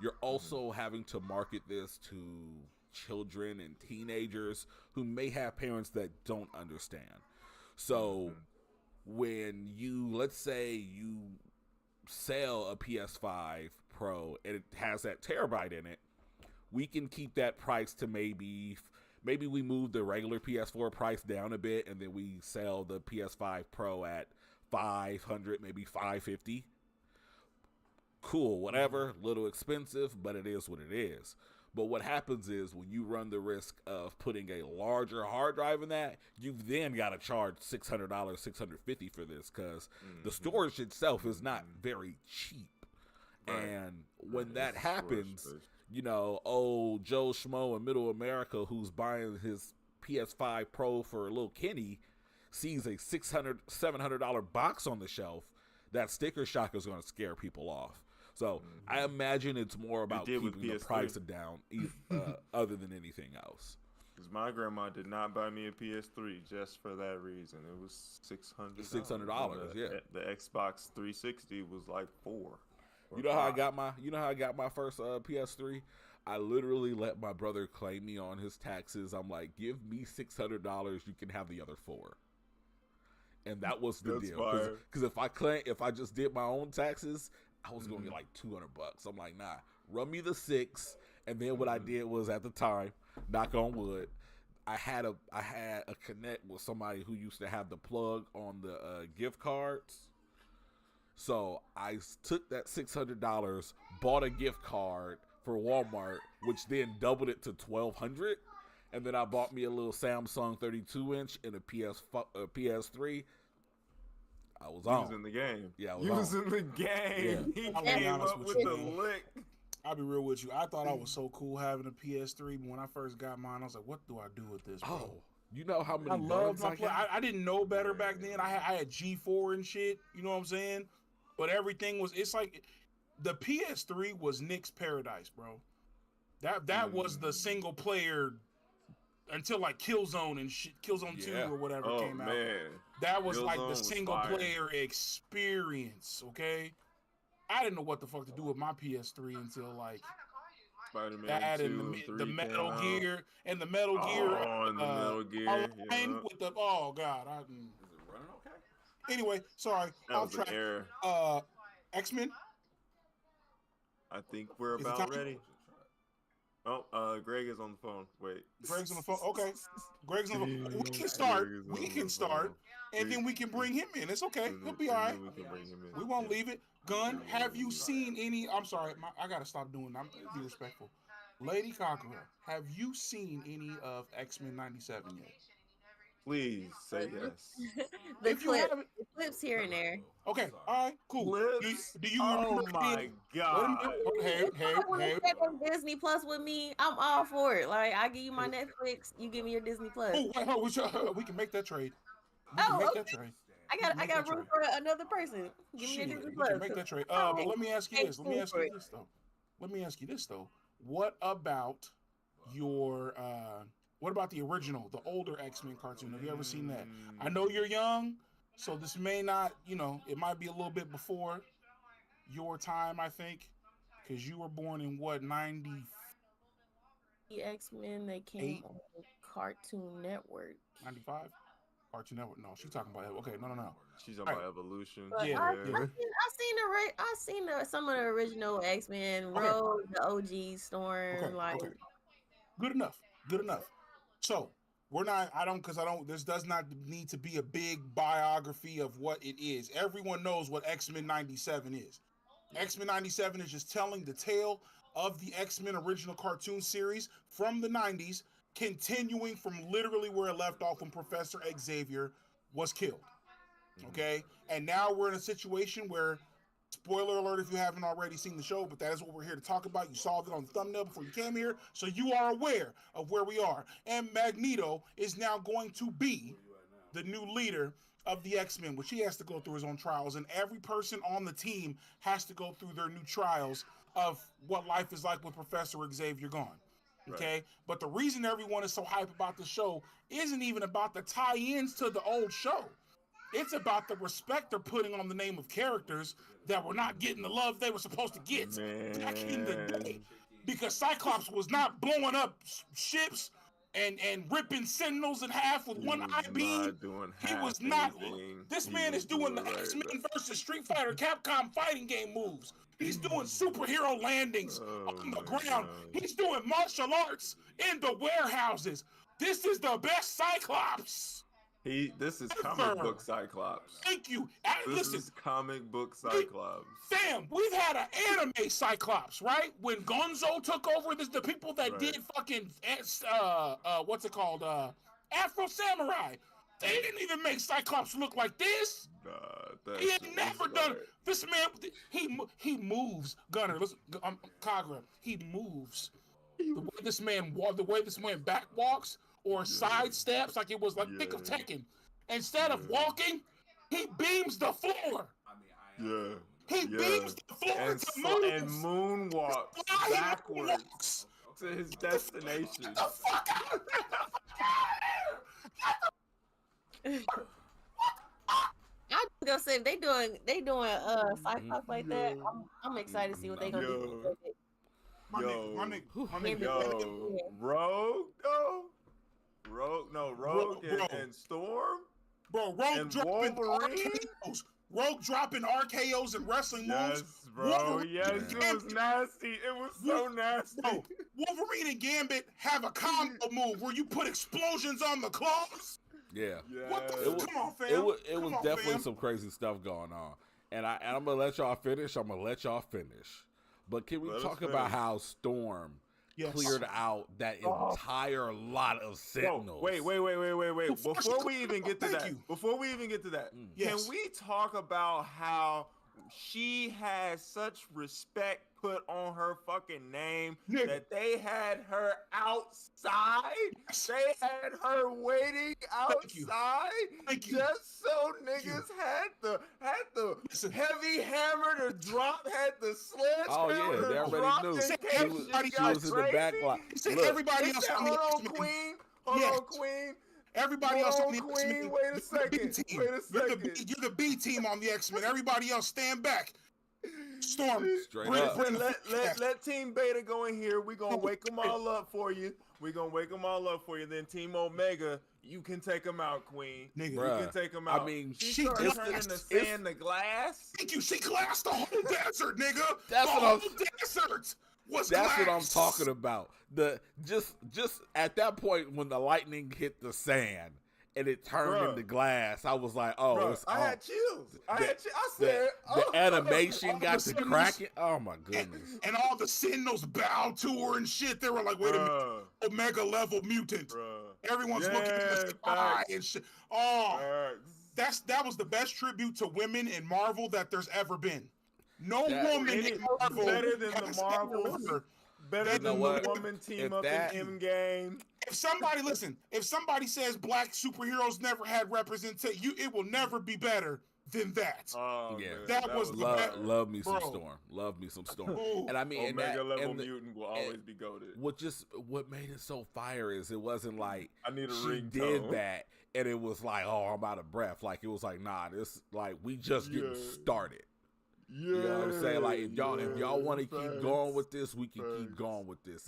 you're also having to market this to children and teenagers who may have parents that don't understand. So when you, let's say you sell a PS5 Pro and it has that terabyte in it, we can keep that price to maybe we move the regular PS4 price down a bit, and then we sell the PS5 Pro at $500, maybe $550. Cool, whatever. Little expensive, but it is what it is. But what happens is when you run the risk of putting a larger hard drive in that, you've then got to charge $600, $650 for this because the storage itself is not very cheap. Right. And when that happens, you know, old Joe Schmo in Middle America who's buying his PS5 Pro for a little Kenny sees a $600, $700 box on the shelf, that sticker shock is going to scare people off. So I imagine it's more about keeping the price down other than anything else. Because my grandma did not buy me a PS3 just for that reason. It was $600. $600, yeah. The Xbox 360 was like $400. You know how I got my first PS3? I literally let my brother claim me on his taxes. I'm like, give me $600, you can have the other $400. And that was the deal. Because if I just did my own taxes, I was going to get like $200. I'm like, nah, run me the $600. And then what I did was, at the time, knock on wood, I had a connect with somebody who used to have the plug on the gift cards. So I took that $600, bought a gift card for Walmart, which then doubled it to $1,200, and then I bought me a little Samsung 32-inch and a PS3. I was on. He was in the game. Yeah, he was in the game. Yeah. I'll He be came honest up with with you, the man. lick. I'll be real with you. I thought I was so cool having a PS3, but when I first got mine, I was like, what do I do with this, bro? Oh, you know how many I loved bugs my I play. got? I didn't know better back then. I had G4 and shit. You know what I'm saying? But everything was. It's like the PS3 was Nick's paradise, bro. That was the single player until like Killzone and shit, Killzone 2 or whatever came out. That was Killzone like the was single fire. player experience. Okay, I didn't know what the fuck to do with my PS3 until like. Spider-Man That 2 and and 3 the Metal came Gear and the Metal Gear. and the Metal Gear. Online Yeah. with the God. Is it running okay? Anyway, sorry. That Off was an track. error. X-Men. I think we're Is it about time? ready. Oh, Greg is on the phone. Wait. Greg's on the phone. Okay. Greg's on the phone. We can start. Greg is We on can the start. phone. And then we can bring him in. It's okay. He'll be all right. We can bring him in. We won't leave it. Gun, have you seen any? I'm sorry. I got to stop doing that. I'm be respectful. Lady Conqueror, have you seen any of X-Men 97 yet? Please say yes. The If you clip, haven't, the clips here and there. okay, all right, cool. Clips? Do you Oh remember? my Wait a god. minute. Hey. Want to check on Disney Plus with me? I'm all for it. Like I give you my Netflix, you give me your Disney Plus. Oh, wait, hold, we can make that trade. We can Oh, make okay. that trade. I got room for another person. Give me your Shit, Disney we Plus. can make that trade. But let me ask you this. Let me ask you this though. What about your what about the original, the older X-Men cartoon? Have you ever seen that? I know you're young, so this may not, it might be a little bit before your time, I think, because you were born in what, 90? The X-Men, they came on Cartoon Network. 95? Cartoon Network? No, she's talking about, okay, no. She's talking about Evolution. But Yeah. I've seen some of the original X-Men, Rogue, the OG, Storm, okay. Good enough. So this does not need to be a big biography of what it is. Everyone knows what X-Men 97 is. X-Men 97 is just telling the tale of the X-Men original cartoon series from the 90s, continuing from literally where it left off when Professor Xavier was killed. Okay? And now we're in a situation where, spoiler alert if you haven't already seen the show, but that is what we're here to talk about. You saw it on the thumbnail before you came here, so you are aware of where we are. And Magneto is now going to be the new leader of the X-Men, which he has to go through his own trials, and every person on the team has to go through their new trials of what life is like with Professor Xavier gone. Okay? Right. But the reason everyone is so hyped about the show isn't even about the tie-ins to the old show. It's about the respect they're putting on the name of characters that were not getting the love they were supposed to get back in the day. Because Cyclops was not blowing up ships and ripping Sentinels in half with one eye beam. He was not. This man is doing the X-Men versus Street Fighter Capcom fighting game moves. He's doing superhero landings on the ground. He's doing martial arts in the warehouses. This is the best Cyclops. This is comic book Cyclops. Thank you. This is comic book Cyclops. Fam, we've had an anime Cyclops, right? When Gonzo took over, the people that did fucking what's it called? Afro Samurai. They didn't even make Cyclops look like this. He had never done it. This man, he moves. Gunner, listen, Kagra, he moves. The way this man back walks. Or side steps, like it was like thick of Tekken. Instead of walking, he beams the floor. He beams the floor and moonwalks backwards to his destination. Get the fuck out! I was gonna say if they doing Cyclops like that, I'm excited to see what they gonna do. Rogue and Storm? Bro, Rogue dropping RKOs. Rogue dropping RKOs and wrestling moves. Bro. It was nasty. It was so nasty. Bro, Wolverine and Gambit have a combo move where you put explosions on the claws. Yeah. Come on, fam. It was definitely some crazy stuff going on. And I'm going to let y'all finish. But can we talk about how Storm cleared out that entire lot of Sentinels? Wait. Before we even get to that, can we talk about how she has such respect put on her fucking name that they had her outside? They had her waiting outside just so niggas had the heavy hammer to drop, had the sledgehammer they already knew. She was in the back line. Everybody else on the Queen. Hold on, Queen. Everybody else on the X-Men. Wait a second. You're the B team on the X-Men. Everybody else stand back. Storm. Let Team Beta go in here. We're going to wake them all up for you. Then Team Omega, you can take them out, Queen. Nigga, you can take them out. I mean, she turning the sand to glass. Thank you. She glassed the whole desert, nigga. That's what I'm talking about. Just at that point when the lightning hit the sand and it turned into glass, I was like, I had chills. I said the animation got to cracking. Oh my goodness. And all the Sentinels bowed to her and shit. They were like, wait a minute, Omega level mutant. Everyone's looking in the sky and shit. Oh, that was the best tribute to women in Marvel that there's ever been. No woman in Marvel better than the Marvels. Better than the woman team up in Endgame. If somebody says black superheroes never had representation, it will never be better than that. Oh, yeah, that was the best. Love me some Storm. Love me some Storm. And I mean, Omega level mutant will always be goated. What made it so fire is it wasn't like I need a she did that and it was like, oh, I'm out of breath. Like it was like, nah, this like we just getting started. Yeah, you know what I'm saying? Like if y'all want to keep going with this, we can keep going with this.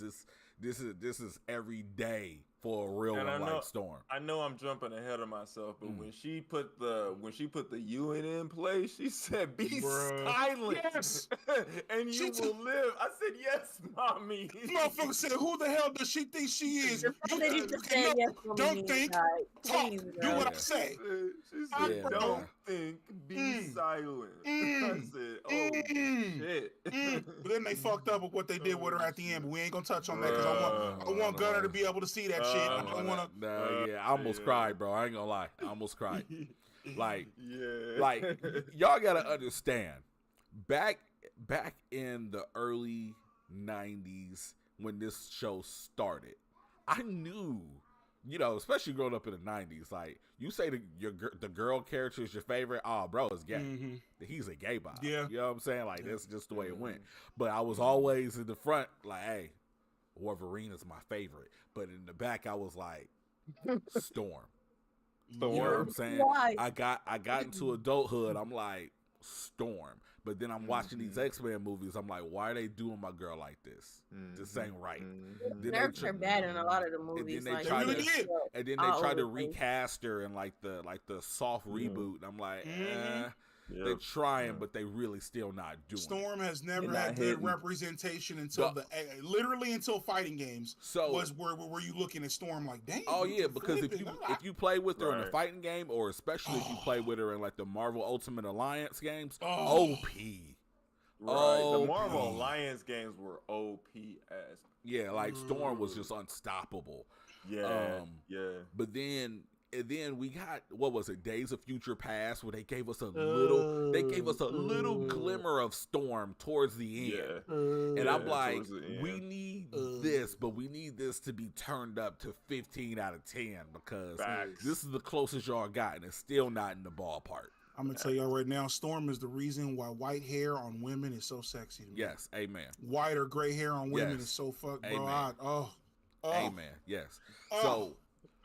This is every day for a real one like Storm. I know I'm jumping ahead of myself, but when she put the UN in place, she said, "Be silent, yes. and you will live." I said, "Yes, mommy." Motherfucker said, "Who the hell does she think she is?" Don't think, talk, do what I say. She said, "Don't think, be silent." I said, "Oh shit!" But then they fucked up with what they did with her at the end. But we ain't gonna touch on that because I want Gunner to be able to see that shit. I don't want to. I almost cried, bro. I ain't gonna lie. I almost cried. Like y'all gotta understand. Back in the early '90s when this show started, I knew, especially growing up in the '90s. Like you say, the girl character is your favorite. Oh, bro, it's gay. Mm-hmm. He's a gay boy. Yeah, you know what I'm saying. Like that's just the way it went. But I was always in the front, like, hey, Wolverine is my favorite. But in the back, I was like, Storm. You know what I'm saying? Why? I got into adulthood. I'm like, Storm. But then I'm watching these X-Men movies. I'm like, why are they doing my girl like this? This ain't right. Nerfs are bad in a lot of the movies. And then they tried to recast her in like the soft reboot. And I'm like, they're trying, but they really still not doing. Storm has never had good representation until literally until fighting games. So was where you looking at Storm like, dang. Oh yeah, because if you play with her in a fighting game, or especially if you play with her in like the Marvel Ultimate Alliance games, OP. Right, the Marvel Alliance games were OP as. Yeah, like Storm was just unstoppable. Yeah, But then we got, what was it, Days of Future Past, where they gave us a little glimmer of Storm towards the end. And I'm like, we need this, but we need this to be turned up to 15 out of 10 because this is the closest y'all got, and it's still not in the ballpark. I'm going to tell y'all right now, Storm is the reason why white hair on women is so sexy to me. Yes, amen. White or gray hair on women is so fucked, bro. Amen, yes. So,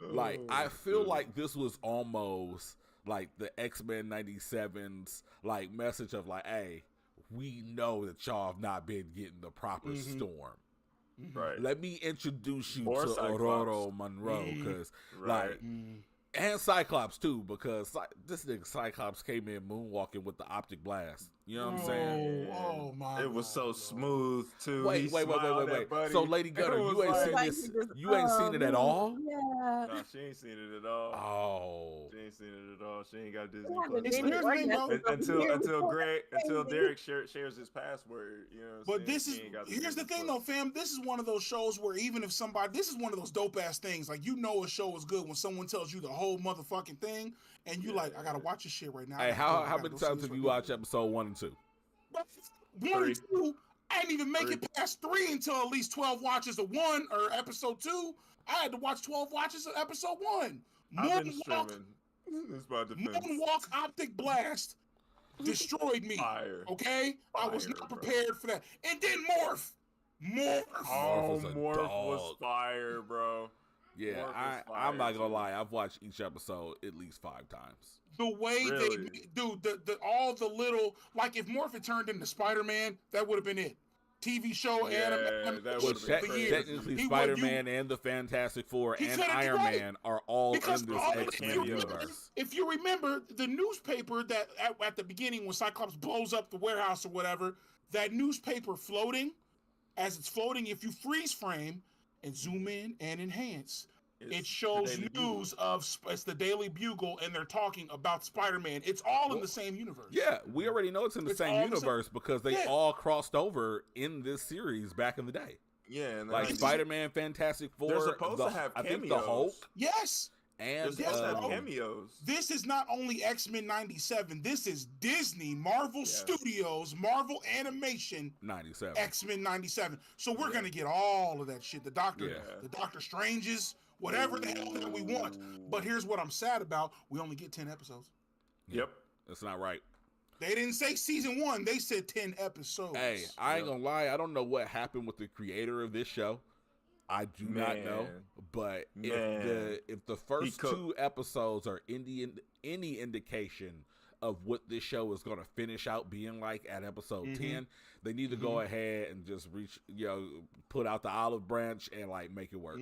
like, I feel like this was almost like the Xmen 97's like message of like, hey, we know that y'all have not been getting the proper Storm. Right. Let me introduce you to Aurora Monroe, because and Cyclops too, because this nigga Cyclops came in moonwalking with the optic blast. You know what I'm saying? Oh my! It was so smooth too. Wait. So, Lady Gunner, you ain't seen this? You ain't seen it at all? Yeah. No, she ain't seen it at all. Oh. She ain't seen it at all. She ain't got Disney until Derek shares his password. You know. But here's the thing though, fam. This is one of those shows where even if this is one of those dope ass things. Like a show is good when someone tells you the whole motherfucking thing, and you like, I gotta watch this shit right now. Hey, how many times have you watched episode 1 and 2? 1 and 2, I didn't even make it past 3 until at least 12 watches of 1 or episode 2. I had to watch 12 watches of episode 1. Moonwalk optic blast destroyed me. Fire. Okay? I was not prepared for that. And then Morph. Morph was fire, bro. Yeah, I'm not gonna lie. I've watched each episode at least 5 times. The way they do all the little, like if Morph had turned into Spider-Man, that would have been it. TV show, anime, technically Spider-Man and the Fantastic Four and Iron Man are all in this X-Men universe. If you remember the newspaper that at the beginning when Cyclops blows up the warehouse or whatever, that newspaper floating, as it's floating, if you freeze frame and zoom in and enhance, it shows news it's the Daily Bugle, and they're talking about Spider-Man. It's all in the same universe. Yeah, we already know it's in the same universe because they all crossed over in this series back in the day. Yeah, in the Like 90s. Spider-Man, Fantastic Four. They're supposed to have I think the cameos. Hulk Yes. They're and supposed to have bro. cameos. This is not only X-Men 97. This is Disney, Marvel Studios, Marvel Animation, 97. X-Men 97. So we're gonna get all of that shit. The Doctor Stranges, whatever the hell that we want. But here's what I'm sad about: we only get 10 episodes. Yep. That's not right. They didn't say season 1. They said 10 episodes. Hey, I ain't gonna lie. I don't know what happened with the creator of this show. I do not know. But if the first 2 episodes are any indication of what this show is going to finish out being like at episode 10, they need to go ahead and just put out the olive branch and like make it work.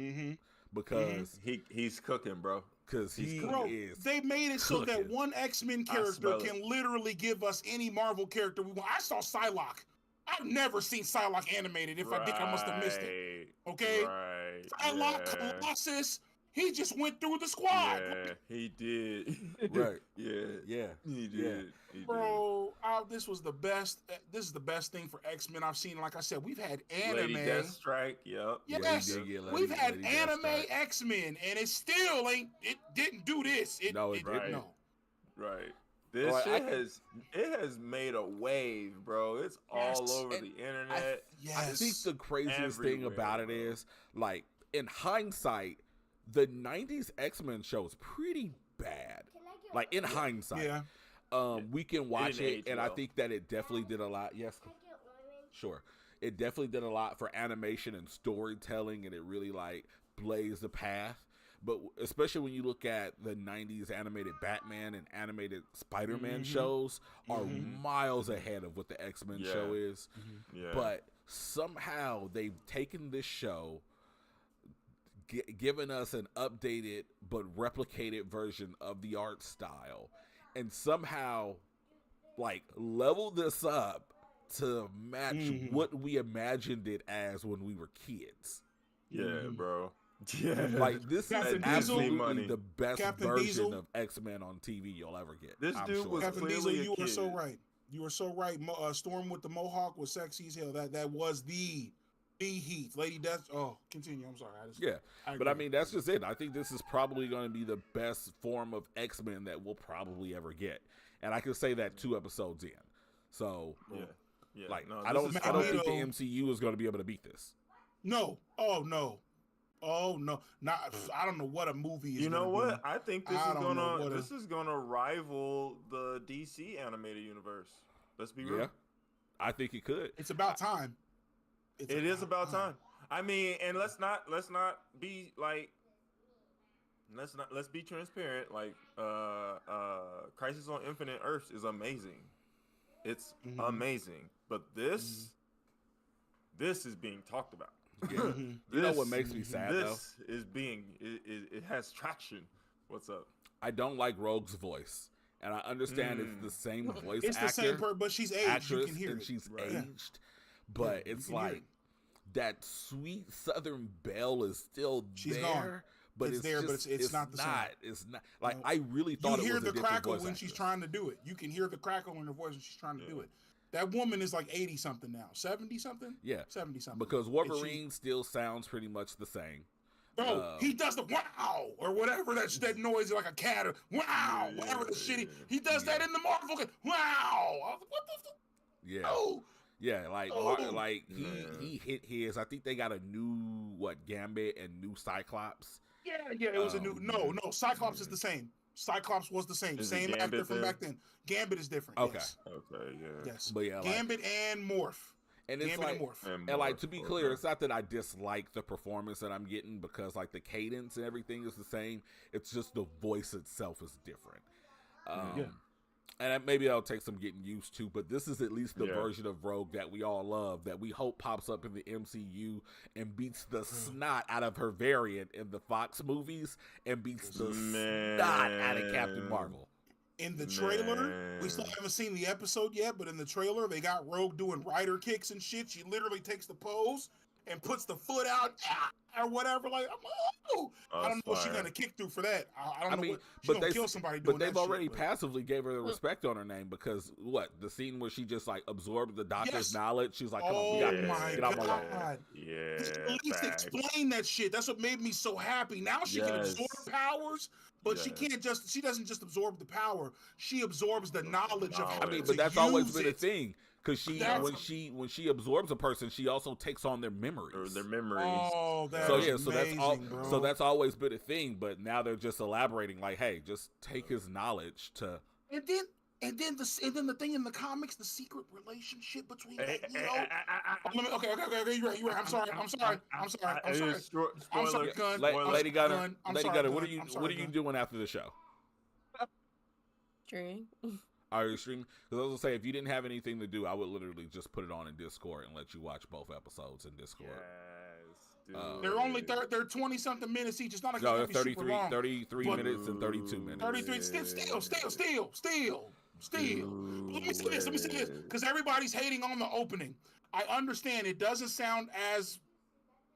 Because he's cooking, bro. Because they made it so that one X-Men character can literally give us any Marvel character we want. I saw Psylocke. I've never seen Psylocke animated. If I think I must have missed it. Okay? Right. Psylocke, Colossus, he just went through the squad. Yeah, he did. Right. Yeah. He did. Bro, this was the best. This is the best thing for X-Men I've seen. Like I said, we've had anime. Lady Deathstrike, yep. Yes, we've had anime X-Men, and it still ain't. It didn't do this. It didn't. No. Right. This shit has made a wave, bro. It's all over the internet. I think the craziest thing about it is, like, in hindsight, the 90s X-Men show was pretty bad. Like, in hindsight. We can watch it, and I think that it definitely did a lot. Yes. Sure. It definitely did a lot for animation and storytelling, and it really, like, blazed the path. But especially when you look at the 90s animated Batman and animated Spider-Man shows are miles ahead of what the X-Men show is. But somehow they've taken this show, given us an updated but replicated version of the art style, and somehow like level this up to match what we imagined it as when we were kids. Yeah, bro. Yeah, like this is absolutely the best version Diesel of X-Men on TV you'll ever get. This dude was Captain clearly Diesel. a You kid. were so right. You were so right. Storm with the Mohawk was sexy as hell. That was the heat. Lady Death. Oh, continue. I'm sorry. But I mean, that's just it. I think this is probably going to be the best form of X-Men that we'll probably ever get, and I can say that 2 episodes in. So, like, I don't think the MCU is going to be able to beat this. No. Oh no. Oh no! Not. I don't know what a movie is. You know what? Be. I think this is gonna rival the DC animated universe. Let's be real. Yeah, I think it could. It's about time. It is about time. I mean, and let's not be like. Let's be transparent. Like, Crisis on Infinite Earths is amazing. It's amazing, but this is being talked about. You know what makes me sad though? This is it has traction. What's up? I don't like Rogue's voice, and I understand it's the same voice actor. It's the same person, but she's aged. You can hear and it. she's aged, but it's like that sweet Southern belle is still she's there. Gone. But it's there, but it's not the same. It's not like I really thought you it hear was the a different crackle voice when actress. she's trying to do it. You can hear the crackle in her voice when she's trying to do it. That woman is like 80 something now, 70 something. Yeah, 70 something. Because Wolverine still sounds pretty much the same. Bro, he does the wow or whatever that noise like a cat or wow, whatever the shitty. He does that in the Marvel. Wow, I was like, what the? Yeah. Oh. Yeah, like he hit his. I think they got a new Gambit and new Cyclops. Yeah, it was a new. No, Cyclops is the same. Cyclops was the same. Same actor from back then. Gambit is different. Okay. Yes. Okay. Yeah. Yes. But yeah, Gambit and Morph. And it's Gambit like, and like to be clear, it's not that I dislike the performance that I'm getting because like the cadence and everything is the same. It's just the voice itself is different. And maybe that'll take some getting used to, but this is at least the version of Rogue that we all love, that we hope pops up in the MCU and beats the snot out of her variant in the Fox movies and beats the snot out of Captain Marvel. In the trailer, we still haven't seen the episode yet, but in the trailer, they got Rogue doing rider kicks and shit. She literally takes the pose, and puts the foot out or whatever. Like, I don't know what she's gonna kick through for that. I don't know. What, she's gonna kill somebody doing that. But they've already shit, passively gave her the respect on her name because the scene where she just like absorbed the doctor's knowledge. She's like, come on, we got this. Get out my way. Yeah. At least explain that shit. That's what made me so happy. Now she can absorb powers. But she doesn't just absorb the power. She absorbs the knowledge of how but that's always been a thing. Because when she absorbs a person, she also takes on their memories. Or their memories. Oh, that's so that's always been a thing. But now they're just elaborating, like, hey, just take his knowledge to. And then the thing in the comics, the secret relationship between Magneto. Okay, you're right. I'm sorry, Gun. Lady Gunner, what are you doing after the show? Streaming. Are you streaming? Because I was gonna say, if you didn't have anything to do, I would literally just put it on in Discord and let you watch both episodes in Discord. Yes, they're only they're 20 something minutes each. It's not like they're 33 minutes and 32 minutes. 33. Still. Let me say this, because everybody's hating on the opening. I understand it doesn't sound as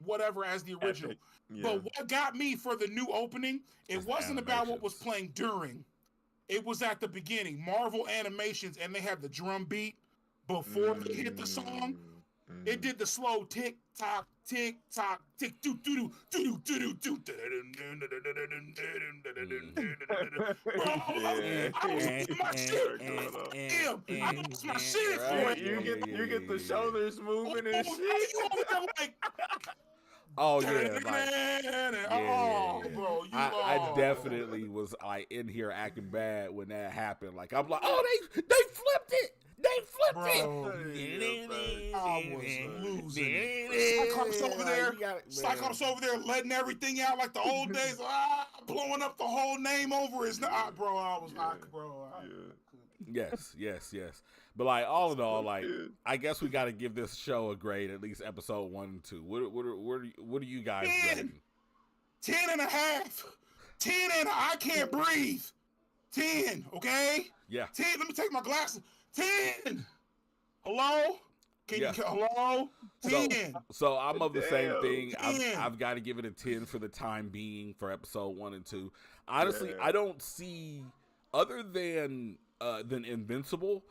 whatever as the original, but what got me for the new opening, it wasn't about what was playing during. It was at the beginning, Marvel Animations, and they had the drum beat before they hit the song. It did the slow tick tock, tick doo doo doo doo doo doo. I was my shit. I lost my shit. You get the shoulders moving and shit. Oh yeah, bro, I definitely was like in here acting bad when that happened. Like I'm like, oh, they flipped it. They flipped it. I was losing. Cyclops over there letting everything out like the old days. Blowing up the whole name over his Yes. But like all in all, like I guess we got to give this show a grade, at least episode 1 and 2. What are you guys rating? 10.5. 10 and I can't breathe. 10. Okay. Yeah. 10. Let me take my glasses. 10. Hello. Hello. 10. So I'm of the same thing. I've got to give it a 10 for the time being for episode 1 and 2. Honestly, I don't see other than Invincible.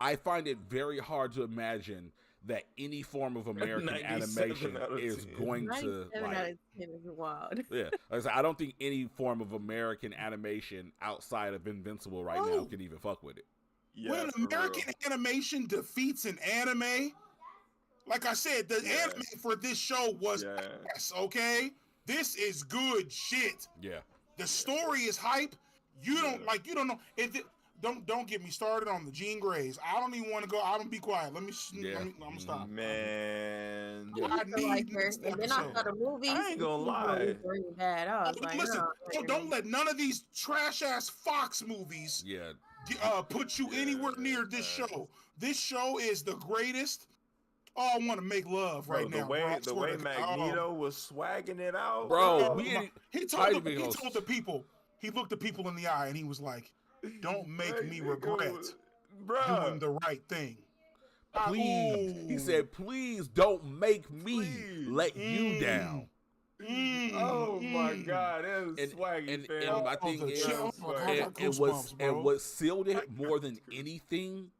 I find it very hard to imagine that any form of American animation is going to like. Wild. Yeah, like I don't think any form of American animation outside of Invincible right now can even fuck with it. Yeah, when American animation defeats an anime, like I said, the anime for this show was ass. Okay, this is good shit. Yeah, the story is hype. You don't know. Don't get me started on the Jean Greys. I don't even want to go. I'm gonna be quiet. I'm gonna stop. Man, I need and then I saw the movies. I ain't gonna lie. Really bad. I was like, listen, don't let none of these trash ass Fox movies put you anywhere near this show. This show is the greatest. Oh, I want to make love now. The way Magneto was swagging it out, bro. He told the people. He looked the people in the eye and he was like, "Don't make me regret doing the right thing." Please, he said, "Please don't make me let you down." Oh my God, that is swaggy, fam. And I think what sealed it more than anything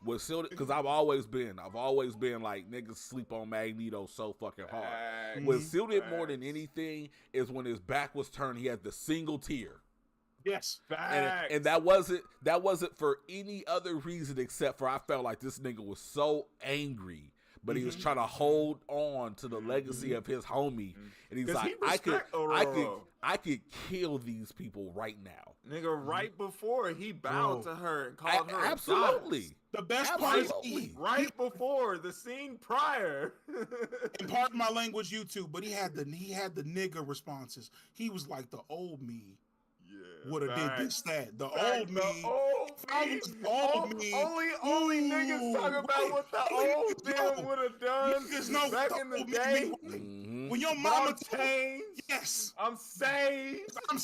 was sealed it because I've always been like niggas sleep on Magneto so fucking hard. What sealed it more than anything is when his back was turned, he had the single tear. Yes, and that wasn't for any other reason except for I felt like this nigga was so angry, but he was trying to hold on to the legacy of his homie, and he's like, I could kill these people right now, nigga. Right before he bowed to her and called her absolutely. The best part is right before the scene prior. And pardon my language, YouTube, but he had the nigga responses. He was like, the old me would have did this, that. The old me. Only niggas talk about what the old man would have done back in the day. When your mama changed, yes, I'm saved. I'm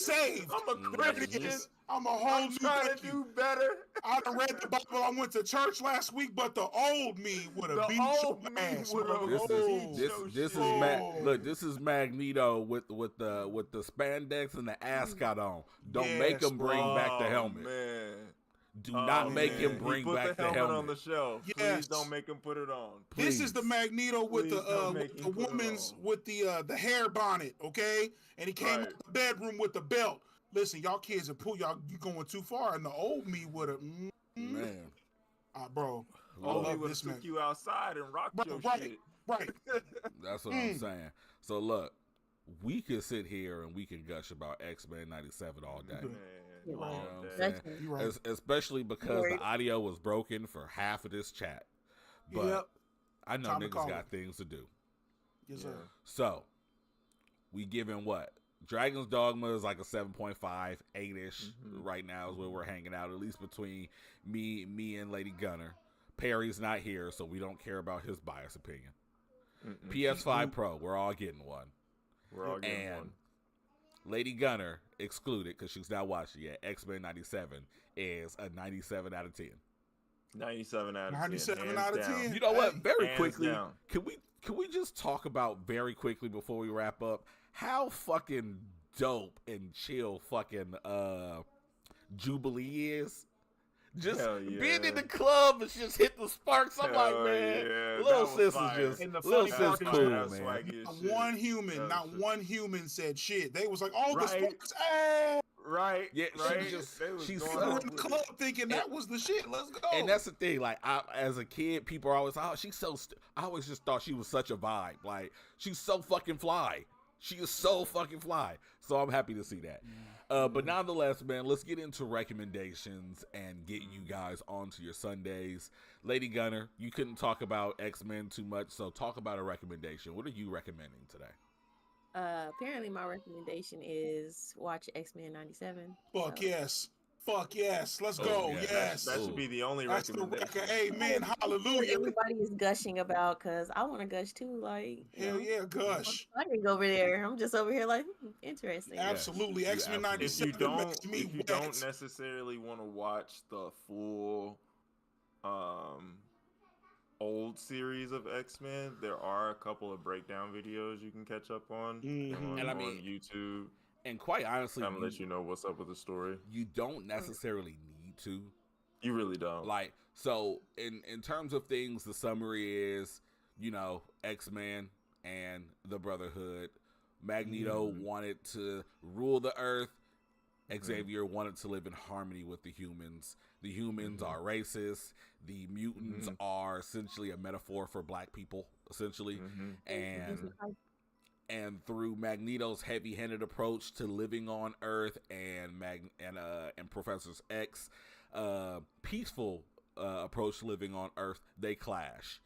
a Christian. I'm a whole I'm new trying to do better. I done read the Bible. I went to church last week, but the old me would have The beat your old me ass. would have This beat is your this shit. is look. This is Magneto with the spandex and the ascot on. Don't make Yes, him bring back the Oh, helmet. man. Do not make man. him He bring put back the the helmet on helmet. the shelf. Yes. Please don't make him put it on. This is the Magneto with Please don't make the him put it woman's on. with the hair bonnet, okay? And he came Right. out the bedroom with the belt. Listen, y'all kids are you going too far, and the old me would have, Man, bro. I Oh, he love would this have man. took you outside and rocked your Right, shit. right. that's what I'm saying. So look, we could sit here and we can gush about X-Men 97 all day. Man, Yeah, all right. You know what I'm day. saying? You right. Especially because Right. the audio was broken for half of this chat. But Yep. I know Time to niggas call got it. things to do. Yes, sir. So, we giving what? Dragon's Dogma is like a 7.5, 8-ish right now is where we're hanging out, at least between me and Lady Gunner. Perry's not here, so we don't care about his biased opinion. PS5 Pro, we're all getting one. We're all getting And one. Lady Gunner, excluded because she's not watching yet, X-Men 97 is a 97 out of 10. 97 out of 10. 97 hands out of down. 10. You know what? Hey, Very hands quickly, down. can we just talk about very quickly before we wrap up how fucking dope and chill fucking Jubilee is? Just Hell yeah. being in the club and just hit the sparks. I'm like, Hell man, yeah, little that was sis is fire. just And the little funny sis part is cool, that was man. swaggy as Not shit. one human, That was not shit. one human said shit. They was like, oh, the Right. sparks, hey. Right. Yeah, she right. just- They was she's going so- We were off in the with club it. thinking that was the shit. Let's go. And that's the thing. Like, as a kid, people are always, oh, she's so. I always just thought she was such a vibe. Like, she's so fucking fly. She is so fucking fly. So I'm happy to see that. But nonetheless, man, let's get into recommendations and get you guys onto your Sundays. Lady Gunner, you couldn't talk about X-Men too much, so talk about a recommendation. What are you recommending today? Apparently, my recommendation is watch X-Men 97. Fuck so- yes. Fuck yes. Let's Oh, go. yeah. Yes. That should be the only That's the recommendation. record. Amen. What Hallelujah. everybody is gushing about, because I want to gush too. Like, you Hell know, yeah, gush. I didn't go over there. I'm just over here like, interesting. Absolutely. you X-Men absolutely- If you 97 don't, makes me if you wet. don't necessarily want to watch the full, old series of X-Men, there are a couple of breakdown videos you can catch up on, Mhm. And I on mean, YouTube. And quite honestly, Kind of let you know what's up with the story. you don't necessarily need to. You really don't. Like, so in terms of things, the summary is, you know, X-Men and the Brotherhood. Magneto wanted to rule the Earth. Xavier wanted to live in harmony with the humans. The humans are racist. The mutants are essentially a metaphor for black people, essentially. And through Magneto's heavy-handed approach to living on Earth and Professor X peaceful approach to living on Earth, they clash.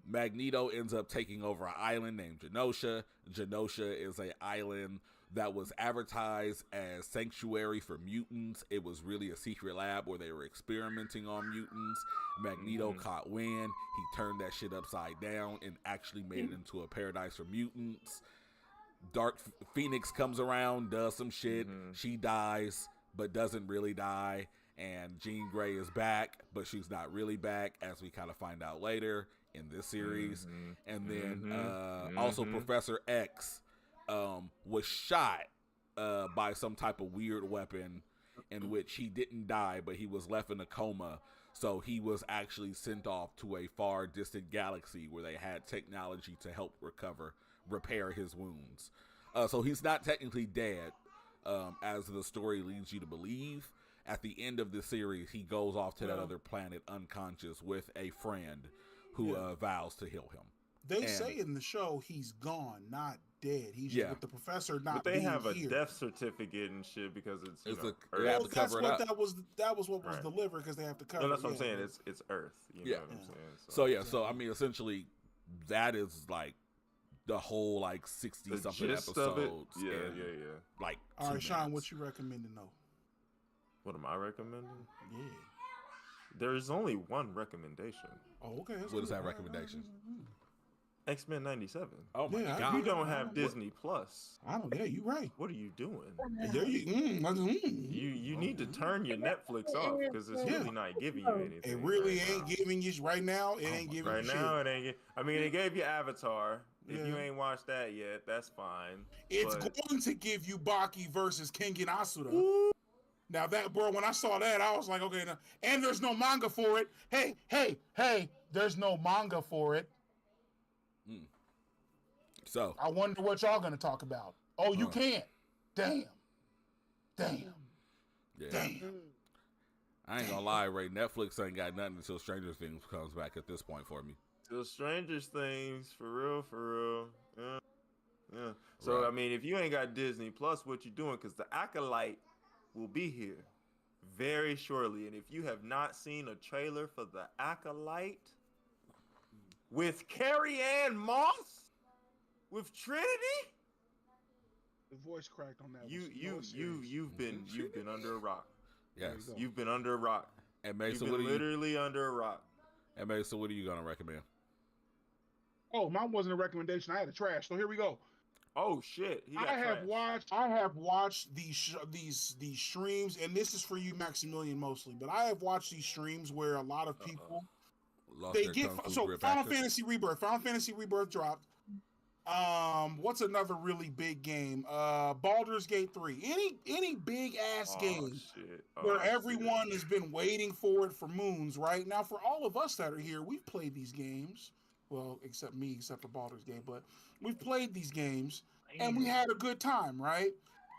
Magneto ends up taking over an island named Genosha. Genosha is an island that was advertised as sanctuary for mutants. It was really a secret lab where they were experimenting on mutants. Magneto caught wind. He turned that shit upside down and actually made it into a paradise for mutants. Dark Phoenix comes around, does some shit. She dies, but doesn't really die. And Jean Grey is back, but she's not really back, as we kind of find out later in this series. And then also Professor X was shot by some type of weird weapon in which he didn't die, but he was left in a coma. So he was actually sent off to a far distant galaxy where they had technology to help repair his wounds. So he's not technically dead, as the story leads you to believe. At the end of the series, he goes off to that other planet unconscious with a friend who vows to heal him. They say in the show he's gone, not dead. He's just with the professor not But they being have a here. death certificate and shit because it's They Earth. have to That's cover it what up. that was what was Right. delivered because they have to cover. No, that's it. what I'm Yeah. saying. It's Earth. You Yeah. know what I'm saying? So I mean, essentially, that is like the whole like 60 the something gist episodes. of it. Yeah, in, yeah. Like, All 2 right, Sean, minutes. what you recommending though? What am I recommending? Yeah. There's only one recommendation. Oh, okay. What is that recommendation? X-Men 97. Oh my Yeah, god! You don't have Disney Plus. I don't. Yeah, you're right. What are you doing? There You need to turn your Netflix off because it's Yeah. really not giving you anything. It really right ain't now. giving you right now. It ain't giving Right you now, shit. it ain't. I mean, it gave you Avatar. If you Yeah. ain't watched that yet, that's fine. It's but- going to give you Baki versus Kengan Asura. Ooh. Now that, bro, when I saw that, I was like, okay, now, and there's no manga for it. Hey, there's no manga for it. So I wonder what y'all gonna talk about. Oh, you can't. Damn. yeah. I ain't gonna lie, Ray. Netflix ain't got nothing until Stranger Things comes back at this point for me. Till Stranger Things, for real. Yeah. So Right. I mean, if you ain't got Disney Plus, what you doing? Because the Acolyte will be here very shortly, and if you have not seen a trailer for the Acolyte with Carrie Ann Moss, with Trinity, The voice cracked on that. you've been under a rock. Yes. go. You've been under a rock. And You've Mason, been what are you? literally under a rock. And Mason, what are you gonna recommend? Oh, mine wasn't a recommendation. I had a trash. So here we go. Oh shit! He got I have trashed. watched these streams, and this is for you, Maximilian, mostly. But I have watched these streams where a lot of people Lost they their get Kung Fu so grip Final action? Fantasy Rebirth. Final Fantasy Rebirth dropped. What's another really big game? Baldur's Gate 3. Any big ass game Shit. where shit. everyone has been waiting for it for moons, right? Now, for all of us that are here, we've played these games. Well, except me, except for Baldur's Gate, but we've played these games and we had a good time, right?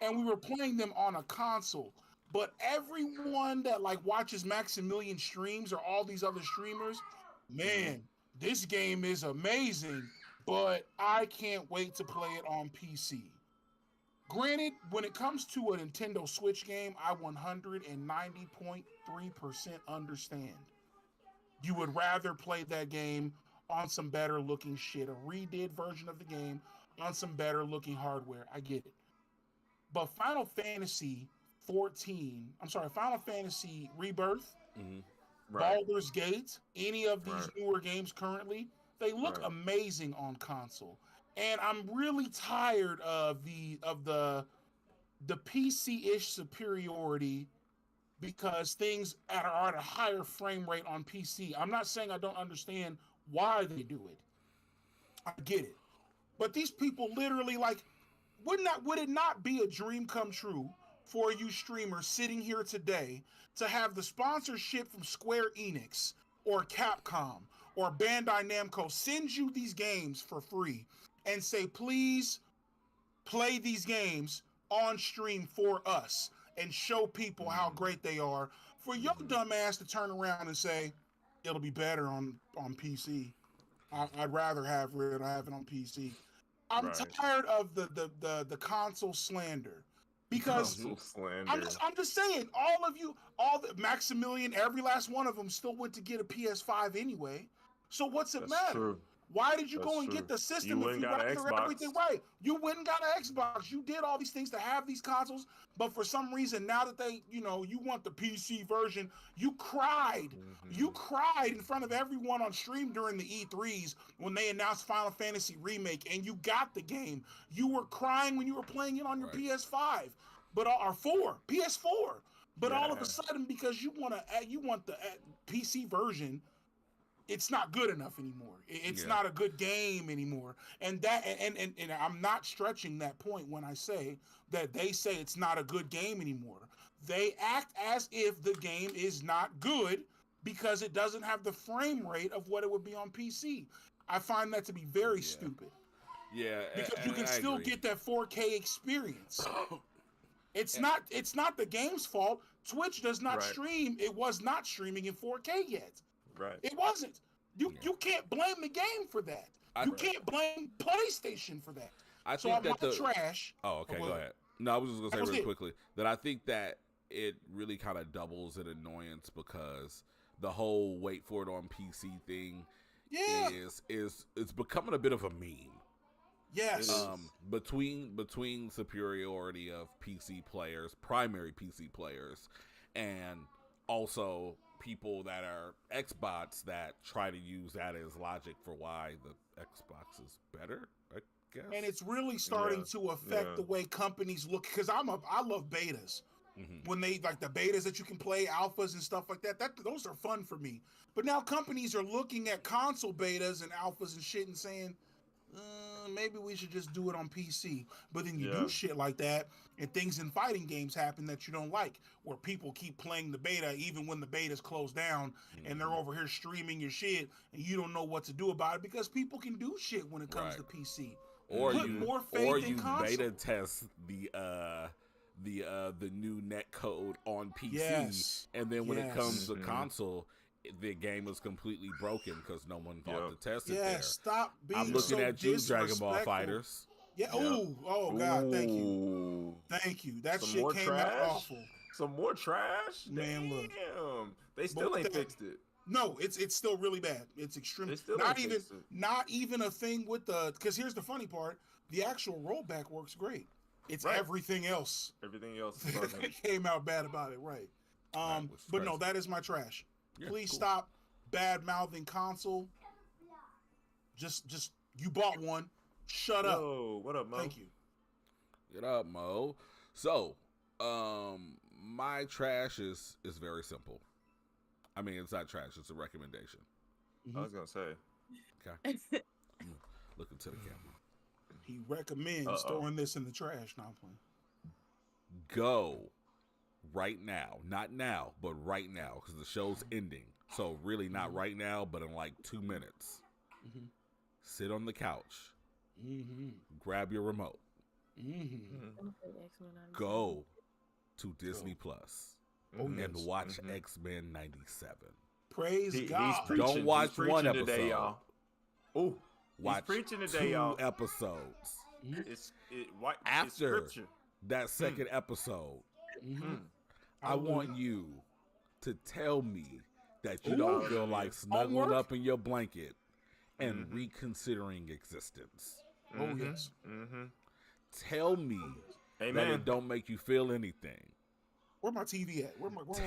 And we were playing them on a console. But everyone that like watches Maximilian streams or all these other streamers, man, this game is amazing, but I can't wait to play it on PC. Granted, when it comes to a Nintendo Switch game, I 190.3% understand. You would rather play that game on some better looking shit, a redid version of the game on some better looking hardware. I get it. But Final Fantasy Rebirth, Right. Baldur's Gate, any of these newer games currently, they look Right. amazing on console. And I'm really tired of the PC-ish superiority because things are at a higher frame rate on PC. I'm not saying I don't understand why they do it. I get it. But these people literally like, would it not be a dream come true for you streamers sitting here today to have the sponsorship from Square Enix or Capcom or Bandai Namco send you these games for free and say, please play these games on stream for us and show people how great they are, for your dumb ass to turn around and say, it'll be better on PC. I'd rather have it on PC. I'm tired of the console slander because Console slander. I'm just saying, all of you, Maximilian, every last one of them still went to get a PS5 anyway. So what's it That's matter? true. Why did you That's go and true. get the system You if you went and got an rather Xbox. everything right? You went and got an Xbox. You did all these things to have these consoles, but for some reason, now that you want the PC version, you cried. You cried in front of everyone on stream during the E3s when they announced Final Fantasy Remake, and you got the game. You were crying when you were playing it on your PS5, PS4. But all of a sudden, because you want the PC version, it's not good enough anymore. It's not a good game anymore. And I'm not stretching that point when I say that they say it's not a good game anymore. They act as if the game is not good because it doesn't have the frame rate of what it would be on PC. I find that to be very stupid. Yeah, Because you can still get that 4K experience. It's not the game's fault. Twitch does not stream. It was not streaming in 4K yet. Right. It wasn't. You can't blame the game for that. You can't blame PlayStation for that. I think that trash. Oh, okay, go ahead. No, I was just gonna say really quickly that I think that it really kind of doubles in annoyance because the whole wait for it on PC thing is it's becoming a bit of a meme. Yes. Between superiority of PC players, primary PC players, and also people that are Xbots that try to use that as logic for why the Xbox is better, I guess. And it's really starting to affect the way companies look. Because I love betas. When they like the betas that you can play, alphas and stuff like that. Those are fun for me. But now companies are looking at console betas and alphas and shit and saying, maybe we should just do it on PC. But then you do shit like that, and things in fighting games happen that you don't like, where people keep playing the beta even when the beta's closed down, and they're over here streaming your shit, and you don't know what to do about it because people can do shit when it comes to PC. Or put more faith in console. Beta test the new net code on PC, and then when it comes to console, the game is completely broken because no one thought to test it there. Stop being I'm looking at you, Dragon Ball FighterZ. Yeah. Oh God. Thank you. That Some shit came out awful. Some more trash. Man, look. Damn. They still ain't fixed it. No, it's still really bad. It's extremely not even a thing with because here's the funny part: the actual rollback works great. It's everything else. Everything else came out bad about it, right? But no, that is my trash. Yeah, please stop bad mouthing console. Just you bought one. Shut up. What up, Mo? Thank you. Get up, Mo. So, my trash is very simple. I mean, it's not trash. It's a recommendation. I was gonna say. Okay. Look into the camera. He recommends throwing this in the trash. Now I'm playing. Go right now. Not now, but right now, because the show's ending. So really not right now, but in like 2 minutes. Sit on the couch. Grab your remote. Go to Disney Plus and watch Xmen 97. Praise God. Don't watch one episode. Today, y'all. Oh, watch preaching today, 2 episodes. It's after that second episode. I want you to tell me that you don't feel like snuggling up in your blanket and reconsidering existence. Oh, yes. Tell me that it don't make you feel anything. Where my TV at?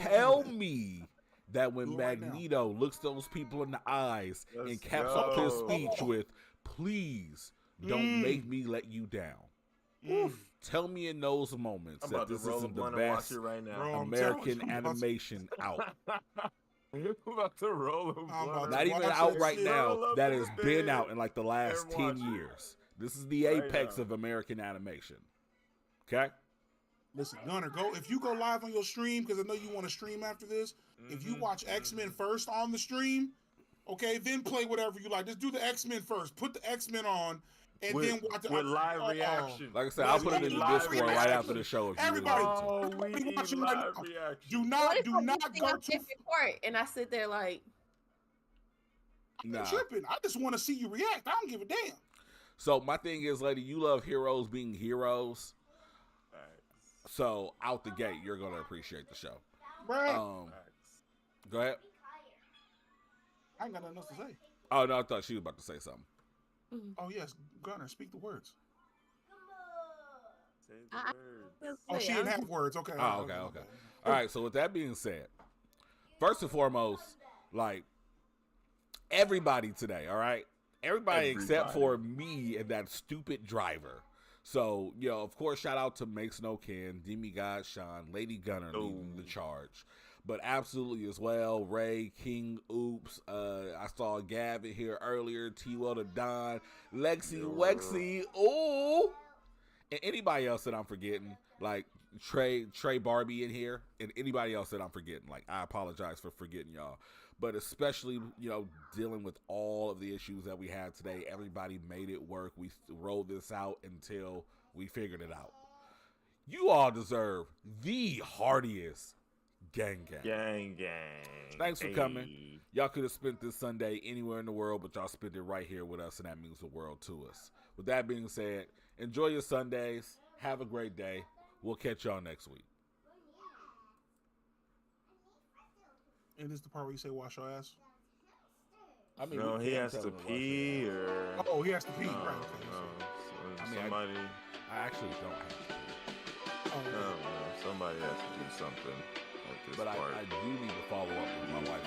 Tell me that when Magneto looks those people in the eyes and caps off his speech with, "Please don't make me let you down." Tell me in those moments that this isn't the best American animation out. I'm about to roll a blunt. Not even out right now. That has been out in like the last 10 years. This is the apex of American animation. Okay? Listen, Gunner, if you go live on your stream, because I know you want to stream after this, if you watch X-Men first on the stream, okay, then play whatever you like. Just do the X-Men first. Put the X-Men on, and then watch with live reaction. Like I said, I'll put it in the Discord right after the show. If everybody, we need live reaction. Do not go to court, and I sit there like, I'm tripping. I just want to see you react. I don't give a damn. So my thing is, lady, you love heroes being heroes. So out the gate, you're gonna appreciate the show. Right. Go ahead. I ain't got nothing else to say. Oh no, I thought she was about to say something. Oh yes, Gunner, speak the words. Say the words. Oh, she didn't have words. Okay. Oh, okay. All right. So with that being said, first and foremost, like everybody today, all right, everybody except for me and that stupid driver. So, of course, shout out to Makes No Kin, Demigod Sean, Lady Gunner leading the charge. But absolutely as well, Ray, King Oops, I saw Gavin here earlier, T-Well to Don, Lexi, Wexy, and anybody else that I'm forgetting, like Trey Barbie in here, and anybody else that I'm forgetting. Like, I apologize for forgetting y'all. But especially, dealing with all of the issues that we had today, everybody made it work. We rolled this out until we figured it out. You all deserve the heartiest gang. Thanks for coming. Y'all could have spent this Sunday anywhere in the world, but y'all spent it right here with us, and that means the world to us. With that being said, enjoy your Sundays. Have a great day. We'll catch y'all next week. And this is the part where you say wash your ass? I mean, no, he has to pee or... Oh, he has to pee. Right. Okay. I actually don't have to pee. No, somebody has to do something at this part. I do need to follow up with my wife.